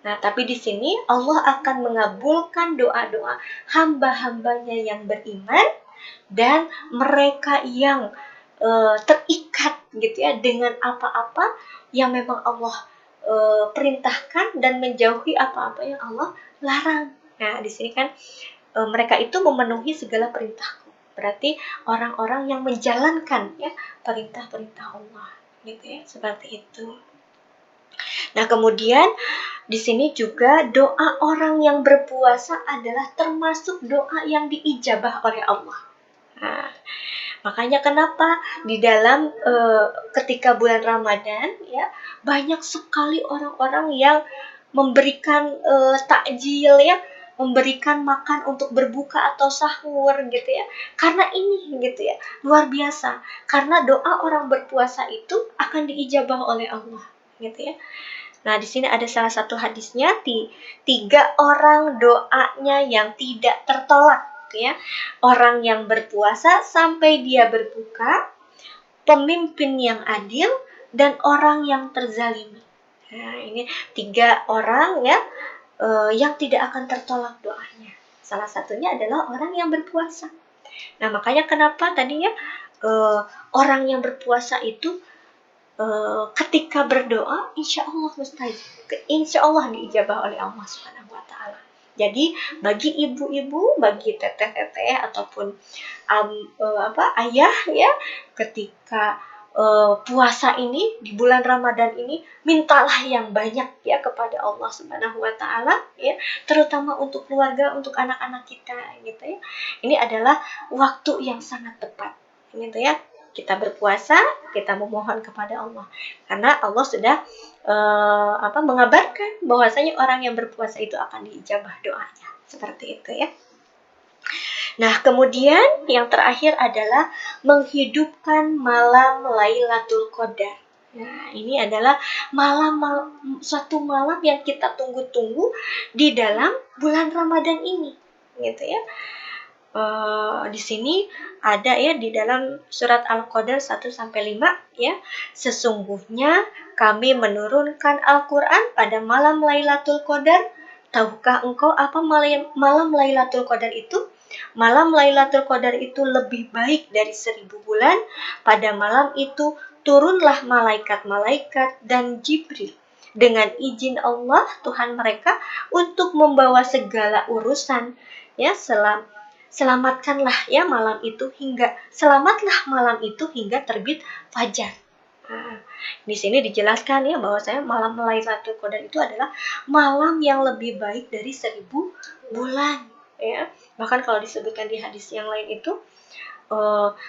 Nah, tapi di sini Allah akan mengabulkan doa-doa hamba-hambanya yang beriman dan mereka yang terikat gitu ya dengan apa-apa yang memang Allah perintahkan dan menjauhi apa-apa yang Allah larang. Nah, di sini kan mereka itu memenuhi segala perintahku. Berarti orang-orang yang menjalankan ya perintah-perintah Allah gitu ya, seperti itu. Nah, kemudian di sini juga doa orang yang berpuasa adalah termasuk doa yang diijabah oleh Allah. Nah, makanya kenapa di dalam ketika bulan Ramadan ya banyak sekali orang-orang yang memberikan takjil ya, memberikan makan untuk berbuka atau sahur gitu ya. Karena ini gitu ya, luar biasa. Karena doa orang berpuasa itu akan diijabah oleh Allah gitu ya. Nah, di sini ada salah satu hadisnya, 3 orang doanya yang tidak tertolak ya. Orang yang berpuasa sampai dia berbuka, pemimpin yang adil, dan orang yang terzalimi. Nah, ini 3 orang ya yang tidak akan tertolak doanya. Salah satunya adalah orang yang berpuasa. Nah, makanya kenapa tadinya orang yang berpuasa itu ketika berdoa insya Allah diijabah oleh Allah Subhanahu wa taala. Jadi bagi ibu-ibu, bagi teteh-teteh ataupun ayah ya, ketika puasa ini di bulan Ramadan ini, mintalah yang banyak ya kepada Allah Subhanahu wa taala ya, terutama untuk keluarga, untuk anak-anak kita gitu ya. Ini adalah waktu yang sangat tepat gitu ya. Kita berpuasa, kita memohon kepada Allah. Karena Allah sudah mengabarkan bahwasanya orang yang berpuasa itu akan diijabah doanya. Seperti itu ya. Nah, kemudian yang terakhir adalah menghidupkan malam Lailatul Qadar. Nah, ini adalah suatu malam yang kita tunggu-tunggu di dalam bulan Ramadan ini, gitu ya. di sini ada ya di dalam surat Al-Qadar 1-5 ya. Sesungguhnya kami menurunkan Al-Qur'an pada malam Lailatul Qadar. Tahukah engkau apa malam Lailatul Qadar itu? Malam Lailatul Qadar itu lebih baik dari 1000 bulan. Pada malam itu turunlah malaikat-malaikat dan Jibril dengan izin Allah Tuhan mereka untuk membawa segala urusan ya. Selamatkanlah ya malam itu selamatlah malam itu hingga terbit fajar. Nah, di sini dijelaskan ya bahwasanya malam Lailatul Qadar itu adalah malam yang lebih baik dari 1000 bulan ya. Bahkan kalau disebutkan di hadis yang lain itu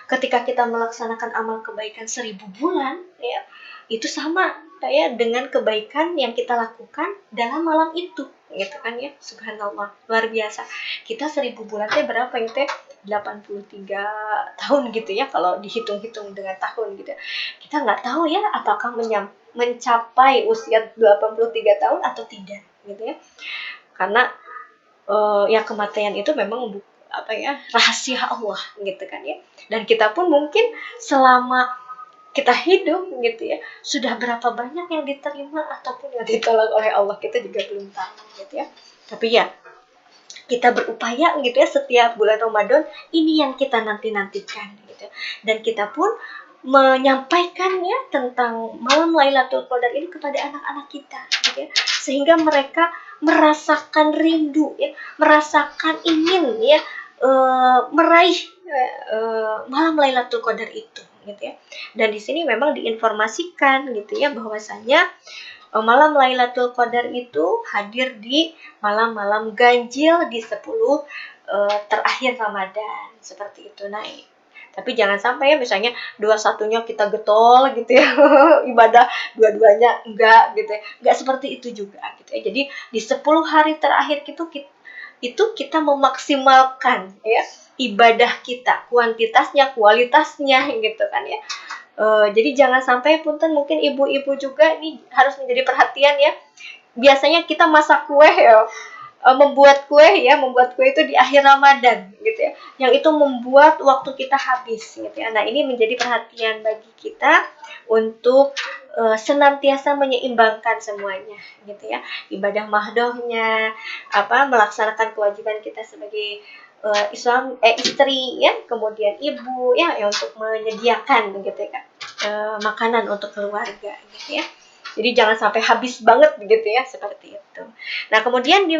ketika kita melaksanakan amal kebaikan 1000 bulan ya, itu sama ya dengan kebaikan yang kita lakukan dalam malam itu gitu kan ya. Subhanallah, luar biasa. Kita 1000 bulan teh berapa ya teh? 83 tahun gitu ya kalau dihitung-hitung dengan tahun gitu. Kita nggak tahu ya apakah mencapai usia 83 tahun atau tidak gitu ya. Karena ya kematian itu memang rahasia Allah gitu kan ya. Dan kita pun mungkin selama kita hidup gitu ya, sudah berapa banyak yang diterima ataupun yang ditolak oleh Allah, kita juga belum tahu gitu ya. Tapi ya kita berupaya gitu ya, setiap bulan Ramadan ini yang kita nanti-nantikan gitu. Dan kita pun menyampaikan ya tentang malam Lailatul Qadar ini kepada anak-anak kita gitu ya, sehingga mereka merasakan rindu ya, merasakan ingin ya meraih malam Lailatul Qadar itu gitu ya. Dan di sini memang diinformasikan gitu ya bahwasanya malam Lailatul Qadar itu hadir di malam-malam ganjil di 10 terakhir Ramadan seperti itu. Nah, tapi jangan sampai ya misalnya 21-nya kita getol gitu ya ibadah, 22-nya enggak gitu ya. Enggak seperti itu juga gitu ya. Jadi di 10 hari terakhir itu kita memaksimalkan ya ibadah kita, kuantitasnya, kualitasnya gitu kan ya. Jadi jangan sampai punten, mungkin ibu-ibu juga ini harus menjadi perhatian ya. Biasanya kita masak kue ya, membuat kue itu di akhir Ramadan gitu ya, yang itu membuat waktu kita habis gitu ya. Nah, ini menjadi perhatian bagi kita untuk senantiasa menyeimbangkan semuanya gitu ya, ibadah mahdohnya, melaksanakan kewajiban kita sebagai istri ya, kemudian ibu ya, untuk menyediakan gitu ya makanan untuk keluarga gitu ya. Jadi jangan sampai habis banget begitu ya, seperti itu. Nah, kemudian di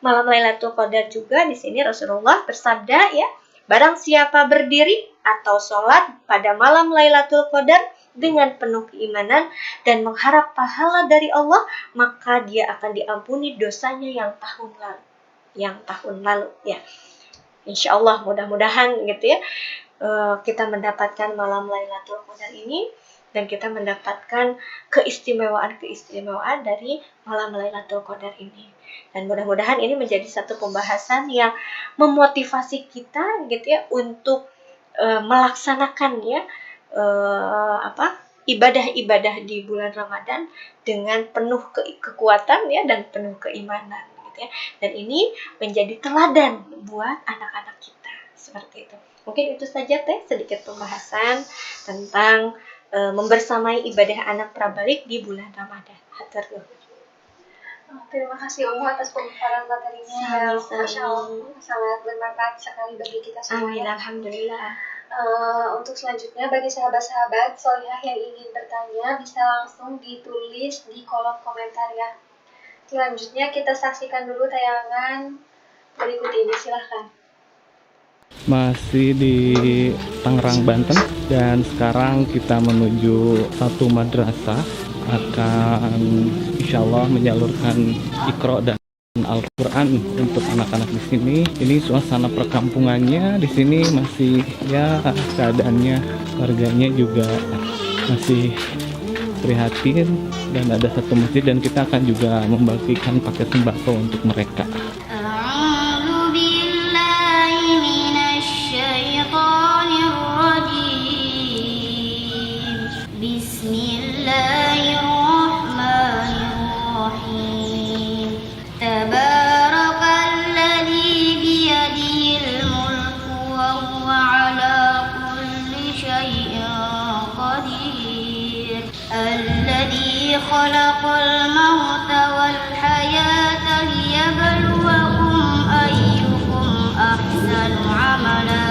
malam Lailatul Qadar juga di sini Rasulullah bersabda ya, barang siapa berdiri atau sholat pada malam Lailatul Qadar dengan penuh keimanan dan mengharap pahala dari Allah, maka dia akan diampuni dosanya yang tahun lalu ya. Insya Allah mudah-mudahan gitu ya kita mendapatkan malam Lailatul Qadar ini dan kita mendapatkan keistimewaan dari malam Lailatul Qadar ini. Dan mudah-mudahan ini menjadi satu pembahasan yang memotivasi kita gitu ya untuk melaksanakan ya ibadah-ibadah di bulan Ramadan dengan penuh kekuatan ya dan penuh keimanan gitu ya. Dan ini menjadi teladan buat anak-anak kita seperti itu. Mungkin itu saja sedikit pembahasan tentang membersamai ibadah anak prabalik di bulan Ramadan. Hatur nuhun. Terima kasih Umu atas pemaparan materinya. Masya Allah, sangat bermanfaat sekali bagi kita semua. Amin, alhamdulillah. Untuk selanjutnya bagi sahabat-sahabat Solihah yang ingin bertanya bisa langsung ditulis di kolom komentar ya. Selanjutnya kita saksikan dulu tayangan berikut ini, silahkan. Masih di Tangerang, Banten, dan sekarang kita menuju satu madrasah akan insya Allah menyalurkan Iqra dan Al-Quran untuk anak-anak di sini. Ini suasana perkampungannya di sini masih ya keadaannya, warganya juga masih prihatin, dan ada satu masjid dan kita akan juga membagikan paket sembako untuk mereka. تبارك الذي بيده خلق الموت والحياة ليبلوكم أيكم أحسن عملا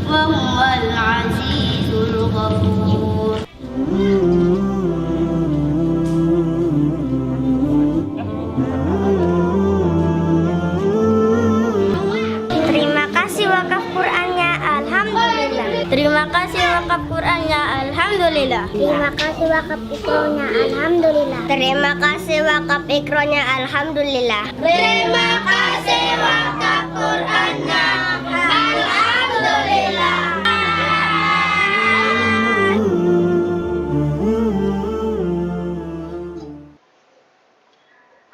وهو العزيز الغفور. Terima kasih wakaf Qur'annya, alhamdulillah. Terima kasih wakaf Qur'annya, alhamdulillah. Terima kasih wakaf ikronya, alhamdulillah. Terima kasih wakaf ikronya, alhamdulillah. Terima kasih wakaf Qur'annya, alhamdulillah.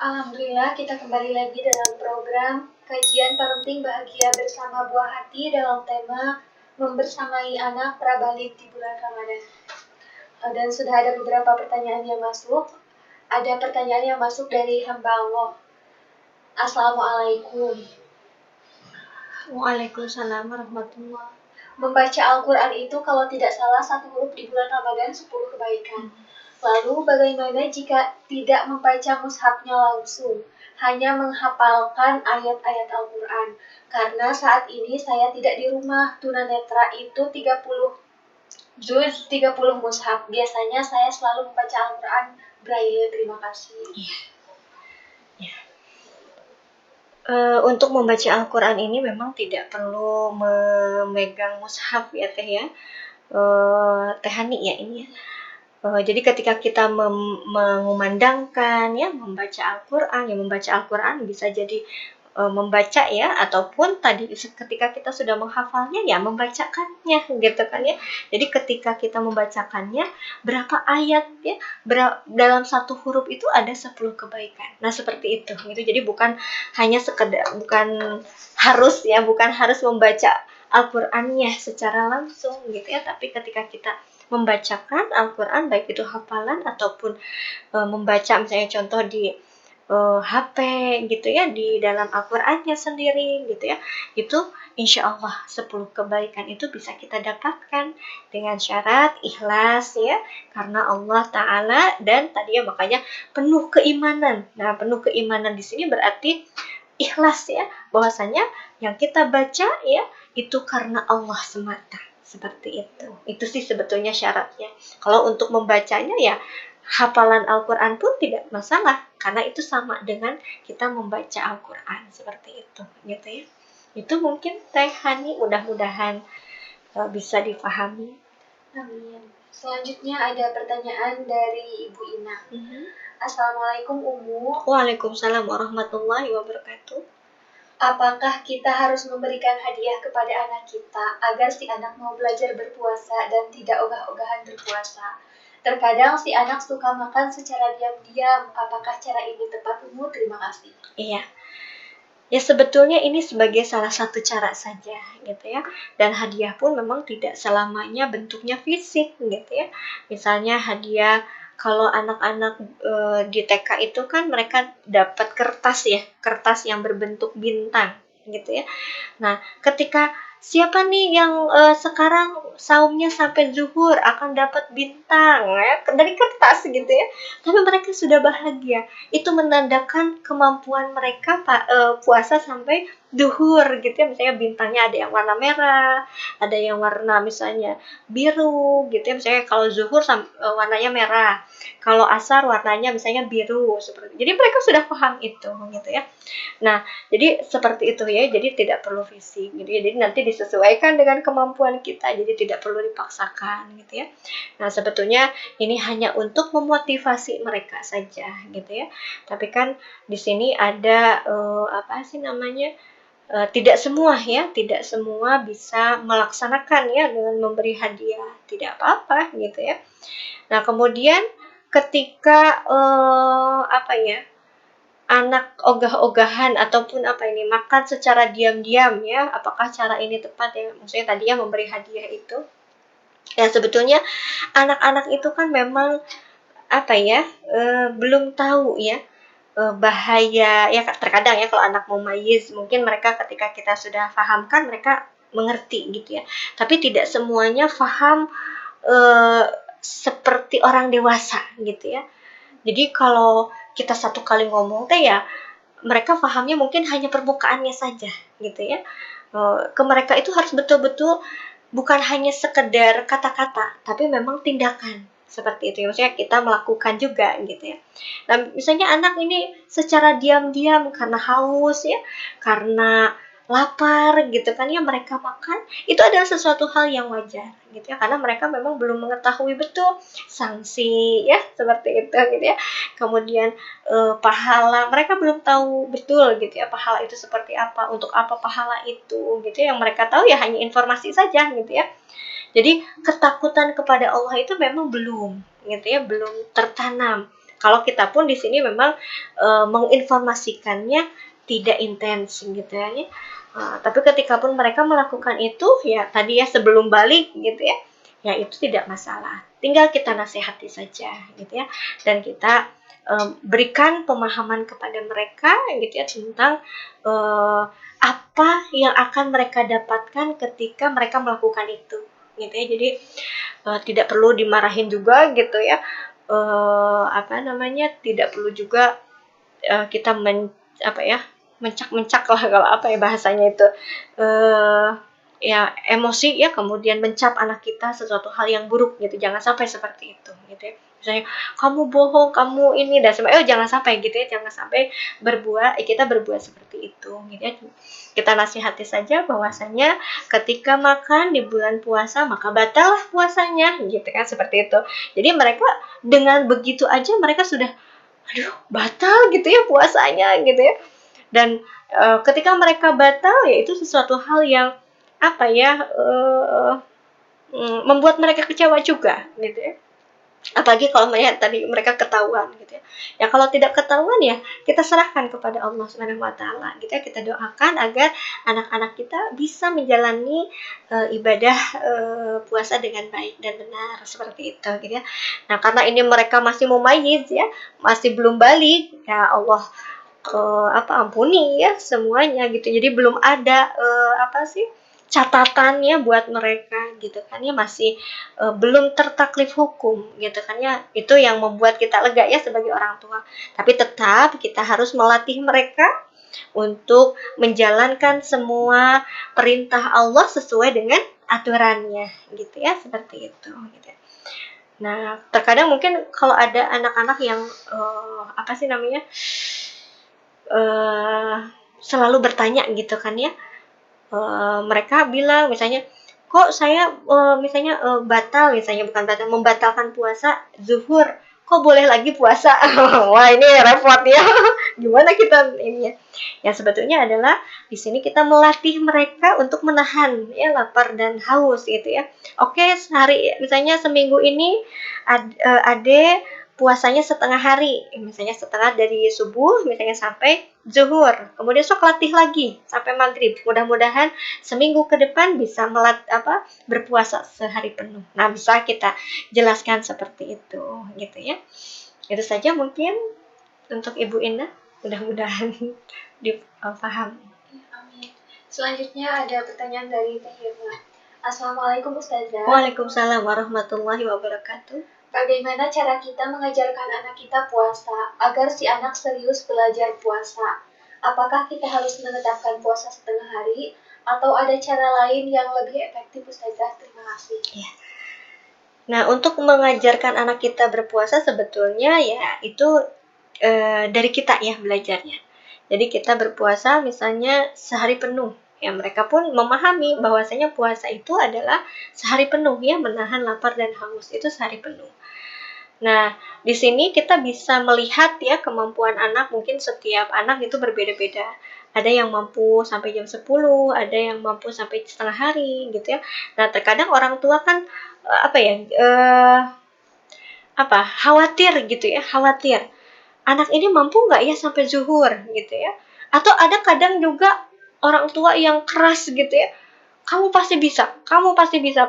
Alhamdulillah, kita kembali lagi dalam program kajian parenting bahagia bersama Buah Hati dalam tema membersamai anak prabalik di bulan Ramadan. Dan sudah ada beberapa pertanyaan yang masuk. Ada pertanyaan yang masuk dari hamba Allah. Assalamualaikum. Waalaikumsalam warahmatullahi. Membaca Al-Quran itu kalau tidak salah satu huruf di bulan Ramadan 10 kebaikan. Lalu bagaimana jika tidak membaca mushafnya langsung, hanya menghafalkan ayat-ayat Al-Quran? Karena saat ini saya tidak di rumah, tunanetra itu 30 juz, 30 mushaf. Biasanya saya selalu membaca Al-Quran Braille. Terima kasih. Untuk membaca Al-Quran ini memang tidak perlu memegang mushaf ya Teh ya. Teh Hani ya ini ya. Jadi ketika kita mengumandangkan ya membaca Al-Quran, ya membaca Al-Quran bisa jadi membaca ya, ataupun tadi ketika kita sudah menghafalnya ya membacakannya gitu kan ya. Jadi ketika kita membacakannya berapa ayat ya, dalam satu huruf itu ada 10 kebaikan. Nah seperti itu gitu. Jadi bukan hanya sekedar, bukan harus membaca Al-Qur'annya secara langsung gitu ya, tapi ketika kita membacakan Al-Quran, baik itu hafalan ataupun membaca misalnya contoh di HP gitu ya, di dalam Al-Qurannya sendiri gitu ya, itu insya Allah 10 kebaikan itu bisa kita dapatkan dengan syarat ikhlas ya, karena Allah Ta'ala, dan tadi ya makanya penuh keimanan. Nah penuh keimanan di sini berarti ikhlas ya, bahwasanya yang kita baca ya itu karena Allah semata. Seperti itu sih sebetulnya syaratnya. Kalau untuk membacanya ya hafalan Al-Quran pun tidak masalah, karena itu sama dengan kita membaca Al-Quran seperti itu gitu ya. Itu mungkin Teh Hani, mudah-mudahan bisa dipahami. Amin. Selanjutnya ada pertanyaan dari Ibu Ina. Assalamualaikum Umu. Waalaikumsalam warahmatullahi wabarakatuh. Apakah kita harus memberikan hadiah kepada anak kita agar si anak mau belajar berpuasa dan tidak ogah-ogahan berpuasa? Terkadang si anak suka makan secara diam-diam. Apakah cara ini tepat, Umu? Terima kasih. Iya. Ya sebetulnya ini sebagai salah satu cara saja gitu ya. Dan hadiah pun memang tidak selamanya bentuknya fisik gitu ya. Misalnya hadiah, kalau anak-anak di TK itu kan mereka dapat kertas ya, kertas yang berbentuk bintang gitu ya. Nah, ketika siapa nih yang sekarang saumnya sampai zuhur akan dapat bintang ya, dari kertas gitu ya. Tapi mereka sudah bahagia. Itu menandakan kemampuan mereka puasa sampai zuhur gitu ya. Misalnya bintangnya ada yang warna merah, ada yang warna misalnya biru gitu ya. Misalnya kalau zuhur warnanya merah, kalau asar warnanya misalnya biru seperti. Jadi mereka sudah paham itu gitu ya. Nah, jadi seperti itu ya. Jadi tidak perlu fisik gitu ya. Jadi nanti disesuaikan dengan kemampuan kita. Jadi tidak perlu dipaksakan gitu ya. Nah, sebetulnya ini hanya untuk memotivasi mereka saja gitu ya. Tapi kan di sini ada tidak semua ya, tidak semua bisa melaksanakan ya dengan memberi hadiah, tidak apa-apa gitu ya. Nah kemudian ketika anak ogah-ogahan ataupun makan secara diam-diam ya, apakah cara ini tepat ya? Maksudnya tadi ya memberi hadiah itu ya, sebetulnya anak-anak itu kan memang belum tahu ya bahaya ya. Terkadang ya kalau anak mumayyiz mungkin mereka ketika kita sudah fahamkan mereka mengerti gitu ya, tapi tidak semuanya faham seperti orang dewasa gitu ya. Jadi kalau kita satu kali ngomong teh ya mereka pahamnya mungkin hanya permukaannya saja gitu ya. Ke mereka itu harus betul-betul bukan hanya sekedar kata-kata, tapi memang tindakan seperti itu. Maksudnya kita melakukan juga gitu ya. Nah, misalnya anak ini secara diam-diam karena haus ya, karena lapar gitu kan ya mereka makan, itu adalah sesuatu hal yang wajar gitu ya, karena mereka memang belum mengetahui betul sanksi ya seperti itu gitu ya. Kemudian pahala mereka belum tahu betul gitu ya, pahala itu seperti apa, untuk apa pahala itu gitu ya. Yang mereka tahu ya hanya informasi saja gitu ya. Jadi ketakutan kepada Allah itu memang belum gitu ya, belum tertanam. Kalau kita pun di sini memang menginformasikannya tidak intens gitu ya. Tapi ketika pun mereka melakukan itu ya tadi ya sebelum balik gitu ya itu tidak masalah. Tinggal kita nasihati saja gitu ya, dan kita berikan pemahaman kepada mereka gitu ya tentang apa yang akan mereka dapatkan ketika mereka melakukan itu gitu ya. Jadi tidak perlu dimarahin juga gitu ya, tidak perlu juga kita mencak-mencak lah kalau bahasanya itu, ya emosi ya, kemudian mencap anak kita sesuatu hal yang buruk gitu, jangan sampai seperti itu gitu ya. Misalnya kamu bohong, kamu ini dan sebagainya, jangan sampai gitu ya, jangan sampai kita berbuat seperti itu gitu ya. Kita nasihati saja bahwasanya ketika makan di bulan puasa maka batal puasanya gitu kan, seperti itu. Jadi mereka dengan begitu aja mereka sudah batal gitu ya puasanya gitu ya. Dan ketika mereka batal ya itu sesuatu hal yang membuat mereka kecewa juga gitu ya. Apalagi kalau melihat tadi mereka ketahuan gitu ya. Ya kalau tidak ketahuan ya kita serahkan kepada Allah Subhanahu wa taala gitu ya. Kita doakan agar anak-anak kita bisa menjalani ibadah puasa dengan baik dan benar seperti itu gitu ya. Nah, karena ini mereka masih mumayyiz ya, masih belum balik, ya Allah ampuni ya semuanya gitu. Jadi belum ada catatannya buat mereka gitu kan ya, masih belum tertaklif hukum gitu kan ya. Itu yang membuat kita lega ya sebagai orang tua. Tapi tetap kita harus melatih mereka untuk menjalankan semua perintah Allah sesuai dengan aturannya gitu ya, seperti itu gitu. Nah, terkadang mungkin kalau ada anak-anak yang selalu bertanya gitu kan ya, mereka bilang misalnya, kok saya membatalkan puasa zuhur, kok boleh lagi puasa? Wah, ini repot ya. Gimana kita ini ya? Ya sebetulnya adalah di sini kita melatih mereka untuk menahan ya lapar dan haus gitu ya. Oke, misalnya seminggu ini Ade puasanya setengah hari, misalnya setengah dari subuh misalnya sampai zuhur, kemudian sok latih lagi sampai maghrib. Mudah-mudahan seminggu ke depan bisa berpuasa sehari penuh. Nah, bisa kita jelaskan seperti itu gitu ya. Itu saja mungkin untuk Ibu Indah, mudah-mudahan dipaham. Amin. Selanjutnya ada pertanyaan dari Teh Irma. Assalamualaikum Ustazah. Waalaikumsalam warahmatullahi wabarakatuh. Bagaimana cara kita mengajarkan anak kita puasa agar si anak serius belajar puasa? Apakah kita harus menetapkan puasa setengah hari atau ada cara lain yang lebih efektif, Ustazah? Terima kasih. Ya. Nah, untuk mengajarkan anak kita berpuasa sebetulnya ya itu dari kita ya belajarnya. Jadi kita berpuasa misalnya sehari penuh. Ya, mereka pun memahami bahwasanya puasa itu adalah sehari penuh ya, menahan lapar dan haus itu sehari penuh. Nah, di sini kita bisa melihat ya kemampuan anak, mungkin setiap anak itu berbeda-beda. Ada yang mampu sampai jam 10, ada yang mampu sampai setengah hari gitu ya. Nah, terkadang orang tua kan khawatir gitu ya, khawatir. Anak ini mampu nggak ya sampai zuhur gitu ya. Atau ada kadang juga orang tua yang keras gitu ya. Kamu pasti bisa,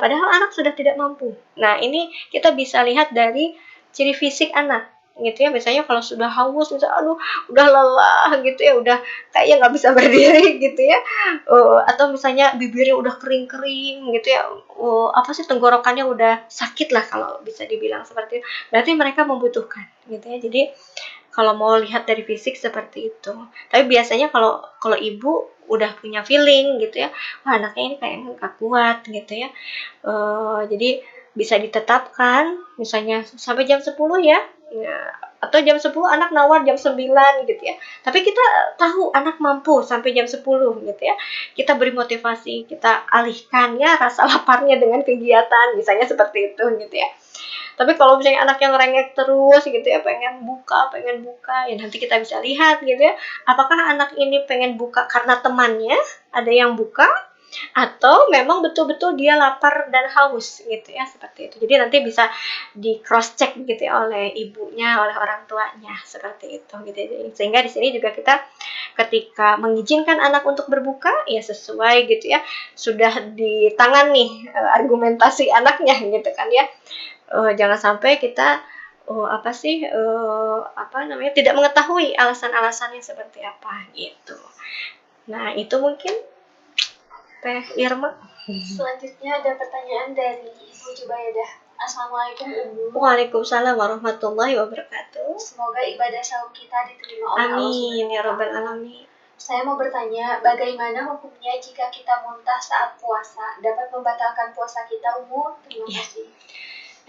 padahal anak sudah tidak mampu. Nah, ini kita bisa lihat dari ciri fisik anak gitu ya. Biasanya kalau sudah haus, misalnya aduh udah lelah gitu ya, udah kayaknya nggak bisa berdiri gitu ya, atau misalnya bibirnya udah kering-kering gitu ya, apa sih, tenggorokannya udah sakit lah kalau bisa dibilang seperti itu. Berarti mereka membutuhkan gitu ya. Jadi kalau mau lihat dari fisik seperti itu. Tapi biasanya kalau kalau ibu udah punya feeling gitu ya, wah anaknya ini kayaknya nggak kuat gitu ya. Jadi bisa ditetapkan misalnya sampai jam 10 ya. Ya, atau jam 10 anak nawar jam 9 gitu ya. Tapi kita tahu anak mampu sampai jam 10 gitu ya. Kita beri motivasi, kita alihkan ya rasa laparnya dengan kegiatan, misalnya seperti itu gitu ya. Tapi kalau misalnya anak yang ngerengek terus gitu ya, pengen buka, ya nanti kita bisa lihat gitu ya, apakah anak ini pengen buka karena temannya ada yang buka, atau memang betul-betul dia lapar dan haus gitu ya, seperti itu. Jadi nanti bisa di cross check gitu ya oleh ibunya, oleh orang tuanya, seperti itu gitu. Sehingga di sini juga kita ketika mengizinkan anak untuk berbuka ya sesuai gitu ya, sudah di tangan nih argumentasi anaknya gitu kan ya. Jangan sampai kita tidak mengetahui alasan-alasannya seperti apa gitu. Nah, itu mungkin Teh Irma. Selanjutnya ada pertanyaan dari Ibu Jubaidah. Assalamualaikum Ibu. Waalaikumsalam warahmatullahi wabarakatuh. Semoga ibadah saum kita diterima oleh Allah Amin ya Subhanahu wa rabbal Ta'ala. alamin. Saya mau bertanya, bagaimana hukumnya jika kita muntah saat puasa? Dapat membatalkan puasa kita, Ibu? Terima kasih.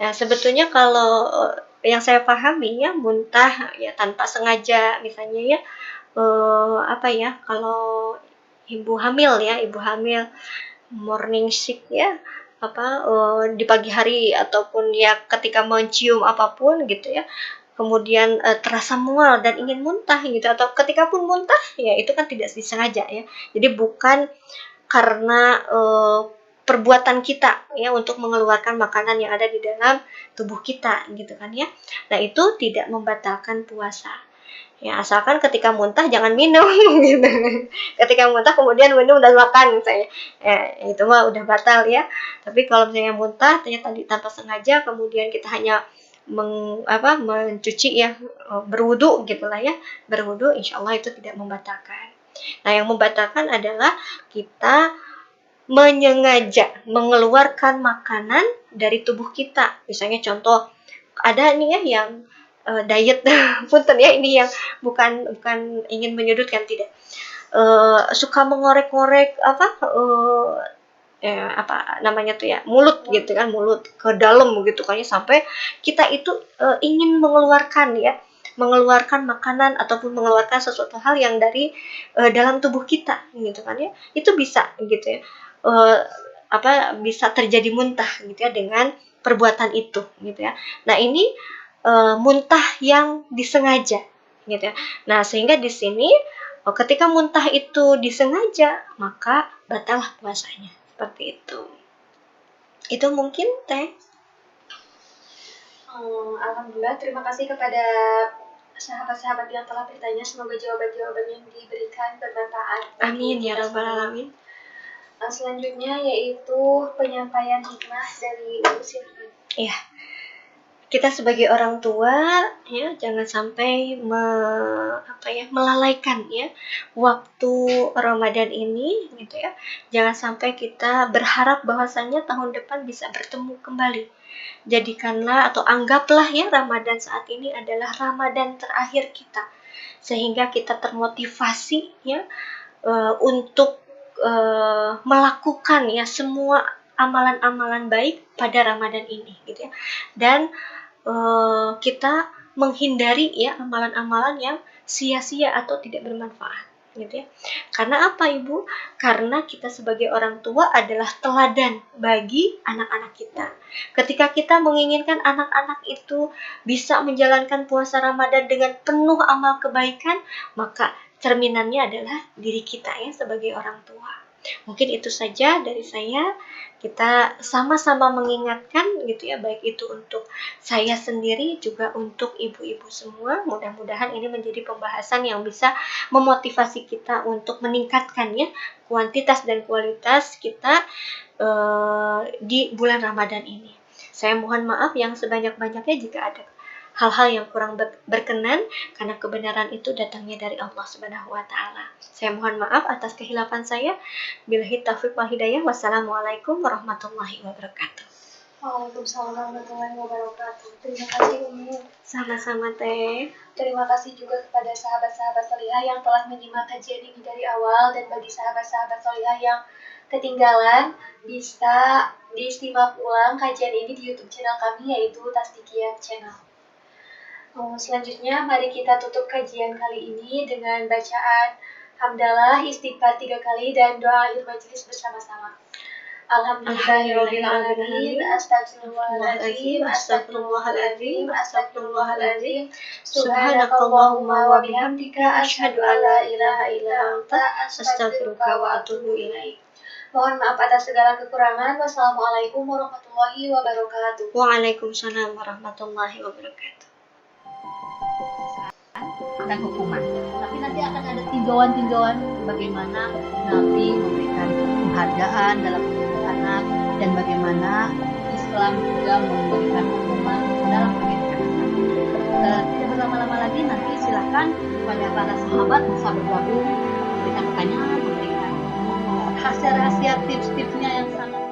Nah, sebetulnya kalau yang saya pahami ya, muntah ya tanpa sengaja misalnya ya, kalau ibu hamil morning sick ya, di pagi hari ataupun ya ketika mencium apapun gitu ya, kemudian terasa mual dan ingin muntah gitu, atau ketika pun muntah ya itu kan tidak disengaja ya. Jadi bukan karena perbuatan kita ya untuk mengeluarkan makanan yang ada di dalam tubuh kita gitu kan ya. Nah, itu tidak membatalkan puasa. Ya, asalkan ketika muntah jangan minum gitu. Ketika muntah kemudian minum dan makan misalnya. Itu mah udah batal ya. Tapi kalau misalnya muntah ternyata tanpa sengaja, kemudian kita hanya mencuci ya, berwudu gitulah ya. Berwudu insyaallah itu tidak membatalkan. Nah, yang membatalkan adalah kita menyengaja mengeluarkan makanan dari tubuh kita. Misalnya contoh, ada nih ya yang diet, punten ya, ini yang bukan ingin menyudutkan, tidak. Suka mengorek-ngorek mulut gitu kan, mulut ke dalam begitu kan ya, sampai kita itu ingin mengeluarkan makanan ataupun mengeluarkan sesuatu hal yang dari dalam tubuh kita gitu kan ya. Itu bisa gitu ya. Bisa terjadi muntah gitu ya dengan perbuatan itu gitu ya. Nah, ini muntah yang disengaja gitu ya. Nah, sehingga di sini ketika muntah itu disengaja, maka batallah puasanya. Seperti itu. Itu mungkin Teh. Alhamdulillah, terima kasih kepada sahabat-sahabat yang telah bertanya. Semoga jawaban-jawaban yang diberikan bermanfaat. Amin ya rabbal alamin. Selanjutnya yaitu penyampaian hikmah dari Ibu Silvi. Iya. Kita sebagai orang tua ya jangan sampai melalaikan ya waktu Ramadan ini gitu ya. Jangan sampai kita berharap bahwasanya tahun depan bisa bertemu kembali. Jadikanlah atau anggaplah ya Ramadan saat ini adalah Ramadan terakhir kita, sehingga kita termotivasi ya untuk melakukan ya semua amalan-amalan baik pada Ramadan ini gitu ya. Dan kita menghindari ya amalan-amalan yang sia-sia atau tidak bermanfaat gitu ya. Karena apa Ibu? Karena kita sebagai orang tua adalah teladan bagi anak-anak kita. Ketika kita menginginkan anak-anak itu bisa menjalankan puasa Ramadan dengan penuh amal kebaikan, maka cerminannya adalah diri kita ya sebagai orang tua. Mungkin itu saja dari saya. Kita sama-sama mengingatkan gitu ya, baik itu untuk saya sendiri juga untuk ibu-ibu semua. Mudah-mudahan ini menjadi pembahasan yang bisa memotivasi kita untuk meningkatkan ya kuantitas dan kualitas kita di bulan Ramadan ini. Saya mohon maaf yang sebanyak-banyaknya jika ada hal-hal yang kurang berkenan, karena kebenaran itu datangnya dari Allah Subhanahu wa taala. Saya mohon maaf atas kehilafan saya. Billahi taufiq wal hidayah. Wassalamualaikum warahmatullahi wabarakatuh. Waalaikumsalam warahmatullahi wabarakatuh. Terima kasih Umi. Sama-sama Teh. Terima kasih juga kepada sahabat-sahabat solihah yang telah menyimak kajian ini dari awal, dan bagi sahabat-sahabat solihah yang ketinggalan bisa disimak ulang kajian ini di YouTube channel kami, yaitu Tasdikiyah Channel. Selanjutnya mari kita tutup kajian kali ini dengan bacaan hamdalah, istighfar 3 kali, dan doa akhir majelis bersama-sama. Alhamdulillahirabbil alamin, astagfirullahaladzim, astagfirullahaladzim, astagfirullahaladzim. Subhanakallahumma wa bihamdika, asyhadu an la ilaha illa anta, astaghfiruka wa atubu ilaik. Mohon maaf atas segala kekurangan. Wassalamualaikum warahmatullahi wabarakatuh. Waalaikumsalam warahmatullahi wabarakatuh. Dan hukuman. Tapi nanti akan ada tinjauan-tinjauan bagaimana Nabi memberikan penghargaan dalam hidup anak, dan bagaimana Islam juga memberikan hukuman dalam pendidikan anak. Tidak berlama-lama lagi, nanti silakan kepada para sahabat bisa bergabung, memberikan pertanyaan, memberikan rahasia-rahasia tips-tipsnya yang sangat